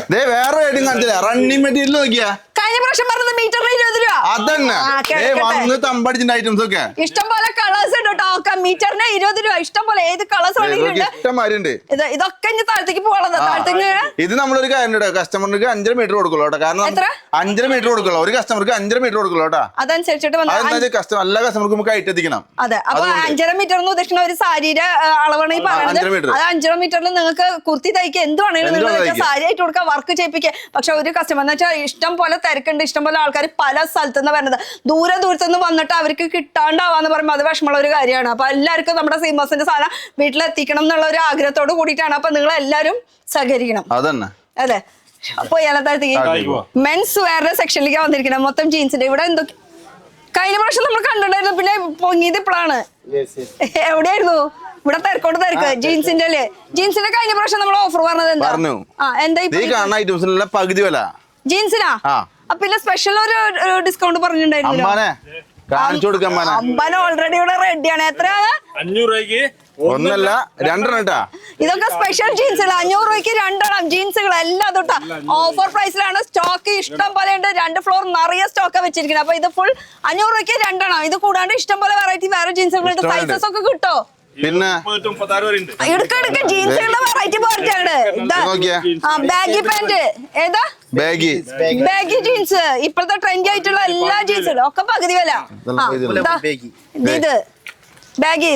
Speaker 4: റണ്ണിങ് മെറ്റീരിയൽ നോക്കിയാ
Speaker 3: കഴിഞ്ഞ പ്രാവശ്യം പറഞ്ഞത് മീറ്ററിന് 20 രൂപ. ഇഷ്ടം പോലെ കളേഴ്സ് ഉണ്ട് കേട്ടോ. മീറ്ററിന് 20 രൂപ. ഇഷ്ടം പോലെ ഏത് കളേഴ്സ് വേണമെങ്കിലും. ഇതൊക്കെ ഇനി താഴത്തേക്ക് പോകണത്. താഴത്തേക്ക്
Speaker 4: ഇത് നമ്മളൊരു കാര്യം കസ്റ്റമർക്ക് 5 മീറ്റർ കൊടുക്കുള്ളൂ കേട്ടോ. കാരണം 5 മീറ്റർ കൊടുക്കുള്ളൂ. ഒരു കസ്റ്റമർക്ക് 5 മീറ്റർ കൊടുക്കുള്ളൂ കേട്ടോ.
Speaker 3: അതനുസരിച്ചിട്ട്
Speaker 4: എല്ലാ കസ്റ്റമർക്കും നമുക്ക് ആയിട്ട് എത്തിക്കണം.
Speaker 3: അതെ. അപ്പൊ 5.5 മീറ്റർ എന്ന് ഉദ്ദേശിക്കുന്ന ഒരു സാരിയുടെ അളവാണ് ഈ പറയുന്നത്. അത് 5.5 മീറ്ററിൽ നിങ്ങൾക്ക് കുർത്തി തയ്ക്കുക എന്ത് വേണമെങ്കിലും സാരി ആയിട്ട് കൊടുക്കുക, വർക്ക് ചെയ്യിപ്പിക്കുക. പക്ഷെ ഒരു കസ്റ്റമർ എന്ന് വെച്ചാൽ ഇഷ്ടം പോലെ തിരക്കുണ്ട്. ഇഷ്ടംപോലെ ആൾക്കാർ പല സ്ഥലത്തുനിന്ന് വരുന്നത്. ദൂരത്തുനിന്ന് വന്നിട്ട് അവർക്ക് കിട്ടാണ്ടാവാന്ന് പറയുമ്പോൾ അത് വിഷമമുള്ള ഒരു കാര്യമാണ്. അപ്പൊ എല്ലാവർക്കും നമ്മുടെ സീമാസിന്റെ സാധനം വീട്ടിലെത്തിക്കണം എന്നുള്ള ഒരു ആഗ്രഹത്തോട് കൂടിയിട്ടാണ്. അപ്പൊ നിങ്ങൾ എല്ലാവരും സഹകരിക്കണം. അതെ. അപ്പൊ ഏലത്താഴത്തേക്ക് മെൻസ് വെയറിന്റെ സെക്ഷനിലേക്ക് വന്നിരിക്കണം. മൊത്തം ജീൻസിന്റെ ഇവിടെ എന്തൊക്കെ കഴിഞ്ഞ പ്രാവശ്യം നമ്മൾ കണ്ടിട്ടുണ്ടായിരുന്നു, പിന്നെ പൊങ്ങിയത് ഇപ്പോഴാണ്. എവിടെയായിരുന്നു? ഇവിടെ തിരക്കോട്ട് തിരക്ക് ജീൻസിന്റെ അല്ലേ? ജീൻസിന്റെ കഴിഞ്ഞ പ്രാവശ്യം നമ്മൾ ഓഫർ പറഞ്ഞത് എന്താ?
Speaker 4: പകുതി വില
Speaker 3: ജീൻസിനാ. പിന്നെ സ്പെഷ്യൽ ഒരു ഡിസ്കൗണ്ട് പറഞ്ഞിട്ടുണ്ടായിരുന്നു. അമ്പന ഓൾറെഡി ഇവിടെ റെഡിയാണ്. എത്രയാണ്?
Speaker 1: 500 രൂപയ്ക്ക്
Speaker 4: ഒന്നല്ല 2 കേട്ടാ.
Speaker 3: ഇതൊക്കെ സ്പെഷ്യൽ ജീൻസുകൾ. 500 രൂപയ്ക്ക് 2 ജീൻസുകൾ എല്ലാം തൊട്ടാ ഓഫർ പ്രൈസിലാണ്. സ്റ്റോക്ക് ഇഷ്ടം പോലെ ഉണ്ട്. 2 ഫ്ലോർ നിറയെ സ്റ്റോക്കാ വെച്ചിരിക്കുന്നത്. അപ്പൊ ഇത് ഫുൾ 500 രൂപയ്ക്ക് 2. ഇത് കൂടാണ്ട് ഇഷ്ടം പോലെ വെറൈറ്റി വേറെ ജീൻസുകൾ സൈസസ് ഒക്കെ കിട്ടോ?
Speaker 4: പിന്നെ
Speaker 3: എടുക്ക ജീൻസുകളുടെ വെറൈറ്റി പോർച്ചാണ്. ബാഗി പാന്റ് ഏതാ? ബാഗി ജീൻസ് ഇപ്പോഴത്തെ ട്രെൻഡി ആയിട്ടുള്ള എല്ലാ ജീൻസുകളും ഒക്കെ പകുതി വില. ഇത് ബാഗി.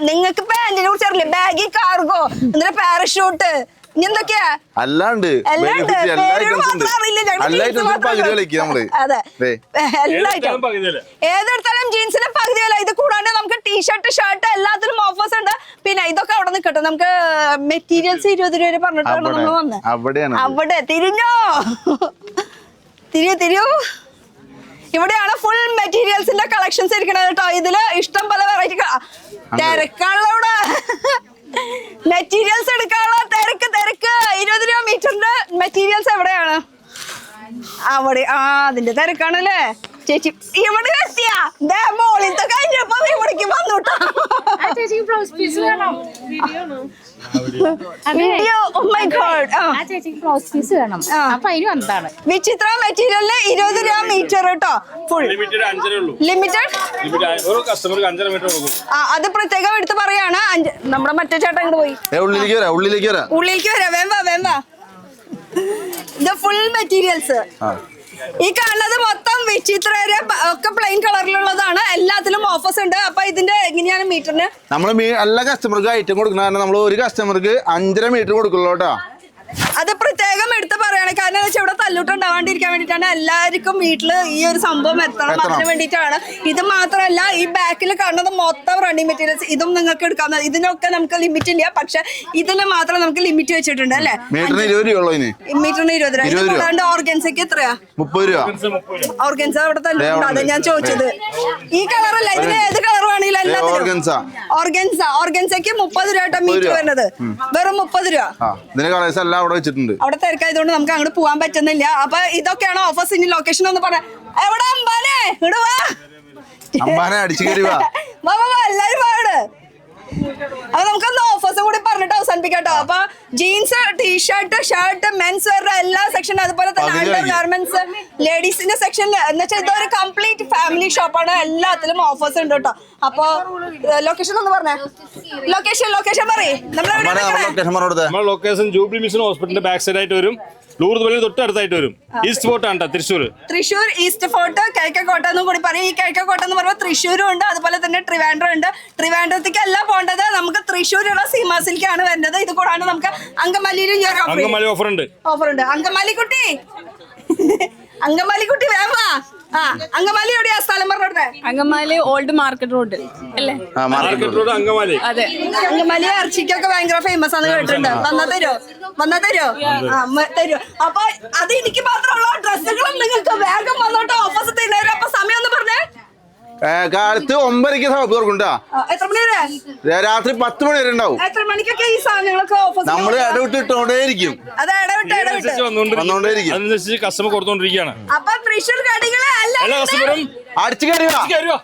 Speaker 3: നിങ്ങൾക്ക് പാന്റിനെ കുറിച്ച് അറിയില്ലേ? ബാഗി കാർഗോ, എന്നിട്ട് പാരഷൂട്ട്, എന്തൊക്കെയാ
Speaker 4: അല്ലാണ്ട്
Speaker 3: ഏതെടുത്താലും ജീൻസിന് പകുതി വില. ഇത് കൂടാണ്ട് നമുക്ക് ടീഷർട്ട്, ഷർട്ട് എല്ലാത്തിലും ഓഫേഴ്സ് ഉണ്ട്. പിന്നെ ഇതൊക്കെ അവിടെ നിൽക്കട്ടെ, നമുക്ക് മെറ്റീരിയൽസ് 20 രൂപ പറഞ്ഞിട്ടാണ് നമ്മൾ വന്നത്. അവിടെ തിരിഞ്ഞോ? തിരിയൂ. ഇവിടെയാണ് ഫുൾ മെറ്റീരിയൽസിന്റെ കളക്ഷൻസ് ഇരിക്കണത് കേട്ടോ. ഇതില് ഇഷ്ടം പോലെ വെറൈറ്റി തിരക്കാണല്ലോ ഇവിടെ. മെറ്റീരിയൽസ് എടുക്കാനുള്ള തിരക്ക്. 20 രൂപ മീറ്ററിന്റെ മെറ്റീരിയൽസ് എവിടെയാണ്? അവിടെ. അതിന്റെ തിരക്കാണല്ലേ ചേച്ചി. ഇവിടെ എത്തിയാ മോളിത്തെ കഴിഞ്ഞപ്പോ ഇവിടേക്ക് വന്നുട്ടോ. വിചിത്ര മെറ്റീരിയലിന് 20 രൂപ മീറ്റർ കേട്ടോ. Full limited. അത് പ്രത്യേകം എടുത്ത് പറയാണ്. നമ്മുടെ മറ്റേ ചേട്ടൻ ഇങ്ങോട്ട് പോയി. ഉള്ളിലേക്ക് വരാം. വേമ്പ. ഇത് ഫുൾ മെറ്റീരിയൽസ്. ഈ കാണുന്നത് മൊത്തം വിചിത്ര ഒക്കെ പ്ലെയിൻ കളറിലുള്ളതാണ്. എല്ലാത്തിലും ഓഫേഴ്സ് ഉണ്ട്. അപ്പൊ ഇതിന്റെ എങ്ങനെയാണ് മീറ്ററിന്?
Speaker 4: നമ്മള് എല്ലാ കസ്റ്റമർക്ക് ഐറ്റം കൊടുക്കുന്ന കാരണം നമ്മൾ ഒരു കസ്റ്റമർക്ക് 5.5 മീറ്റർ കൊടുക്കുള്ളൂ കേട്ടോ.
Speaker 3: അത് പ്രത്യേകം എടുത്ത് പറയാണ്. കാരണം എന്താ വെച്ചാൽ ഇവിടെ തല്ലൂട്ടുണ്ടാവാണ്ടിരിക്കാൻ വേണ്ടിയിട്ടാണ്. എല്ലാവർക്കും വീട്ടില് ഈ ഒരു സംഭവം എത്തണം, അതിന് വേണ്ടിയിട്ടാണ്. ഇത് മാത്രമല്ല, ഈ ബാക്കിൽ കാണുന്നത് മൊത്തം റണ്ണിങ് മെറ്റീരിയൽസ്. ഇതും നിങ്ങൾക്ക് എടുക്കാവുന്ന. ഇതിനൊക്കെ നമുക്ക് ലിമിറ്റ് ഇല്ല, പക്ഷെ ഇതിന് മാത്രം നമുക്ക് ലിമിറ്റ് വെച്ചിട്ടുണ്ട് അല്ലേ?
Speaker 4: മീറ്ററിന് 20
Speaker 3: രൂപ. കൂടാണ്ട് ഓർഗൻസയ്ക്ക് എത്രയാ?
Speaker 4: 30 രൂപ.
Speaker 3: ഓർഗൻസ അവിടെ തല്ലുണ്ട്. അത് ഞാൻ ചോദിച്ചത്. ഈ കളറല്ല, ഇതിന് ഏത് കളർ വേണമെങ്കിലും എല്ലാത്തിനും ഓർഗൻസയ്ക്ക് 30 രൂപ മീറ്റർ വരുന്നത്. വെറും 30 രൂപ. അവിടെ തിരക്കായതുകൊണ്ട് നമുക്ക് അങ്ങോട്ട് പോകാൻ പറ്റുന്നില്ല. അപ്പൊ ഇതൊക്കെയാണ് ഓഫേഴ്സ്. ഇനി ലൊക്കേഷൻ ഒന്ന് പറയാം. എവിടെ? അമ്പാനെ ഇടുവാ. എല്ലാരും പാട്. അപ്പൊ നമുക്കൊന്ന് ഓഫേഴ്സ് കൂടി പറഞ്ഞിട്ട് അവസാനിപ്പിക്കാട്ടോ. അപ്പൊ ജീൻസ്, ടീഷർട്ട്, ഷർട്ട്, മെൻസ് വെയറിന്റെ എല്ലാ സെക്ഷനും, അതുപോലെ തന്നെ അണ്ടർ ഗാർമെന്റ്സ്, ലേഡീസിന്റെ സെക്ഷനിൽ എന്ന് വെച്ചാൽ ഇതൊരു കംപ്ലീറ്റ് ഫാമിലി ഷോപ്പാണ്. എല്ലാത്തിലും ഓഫേഴ്സ് ഉണ്ട് കേട്ടോ. അപ്പൊ ലൊക്കേഷൻ ഒന്ന് പറഞ്ഞേ. ലൊക്കേഷൻ പറയേ.
Speaker 1: നമ്മുടെ ലൊക്കേഷൻ ജൂബിലി മിഷൻ ഹോസ്പിറ്റലിന്റെ ബാക്ക് സൈഡ് ആയിട്ട് വരും. ലൂർദ് പള്ളി തൊട്ടടുത്തായിട്ട് വരും. ഈസ്റ്റ് ഫോർട്ട് ആണ് തൃശ്ശൂർ ഈസ്റ്റ് ഫോർട്ട്. കിഴക്കോട്ട എന്നും കൂടി പറയും. ഈ കിഴക്കോട്ട എന്ന് പറയുമ്പോൾ തൃശ്ശൂരും ഉണ്ട്, അതുപോലെ തന്നെ ട്രിവാൻഡ്രം ഉണ്ട്. ട്രിവാൻഡ്രത്തേക്ക് അല്ല പോകേണ്ടത്, നമുക്ക് തൃശ്ശൂരുള്ള സീമാസിലേക്കാണ് വരുന്നത്. ഇത് കൂടാണ്ട് നമുക്ക് അങ്കമാലിയിലും ഓഫർ ഉണ്ട്. അങ്കമാലി കുട്ടി വേമ. അങ്കമാലി എവിടെയാ സ്ഥലം പറഞ്ഞോട്ടെ?
Speaker 5: അങ്കമാലി ഓൾഡ് മാർക്കറ്റ് റോഡ് അല്ലേ?
Speaker 1: അങ്കമാലി.
Speaker 3: അതെ, അങ്കമാലി ഇറച്ചിക്കൊക്കെ ഭയങ്കര ഫേമസ് ആണ് കേട്ടിട്ടുണ്ട്. വന്നാ തരോ? അപ്പൊ അത് എനിക്ക് മാത്രമുള്ള ഡ്രസ്സുകളും നിങ്ങൾക്ക് വേഗം വന്നോട്ടോ. ഓഫീസ് തരുന്നവരും. അപ്പൊ സമയം ഒന്ന് പറഞ്ഞേ.
Speaker 4: കാലത്ത് 9:00 ഷോപ്പ് തുറക്കുണ്ടാ.
Speaker 3: എത്ര മണി വരെ?
Speaker 4: രാത്രി 10 മണി വരെ ഉണ്ടാവും.
Speaker 3: എത്ര മണിക്കൊക്കെ ഈ സാധനങ്ങളൊക്കെ ഓഫീസ്?
Speaker 4: നമ്മള് ഇടവിട്ടിട്ടോണ്ടേയിരിക്കും. വന്നോണ്ടേയിരിക്കും.
Speaker 1: കസ്റ്റമർ കൊടുത്തോണ്ടിരിക്കുകയാണ്.
Speaker 3: അപ്പൊ തൃശ്ശൂർ കടികളെ എല്ലാ
Speaker 4: അടിച്ചു കയറിയോ?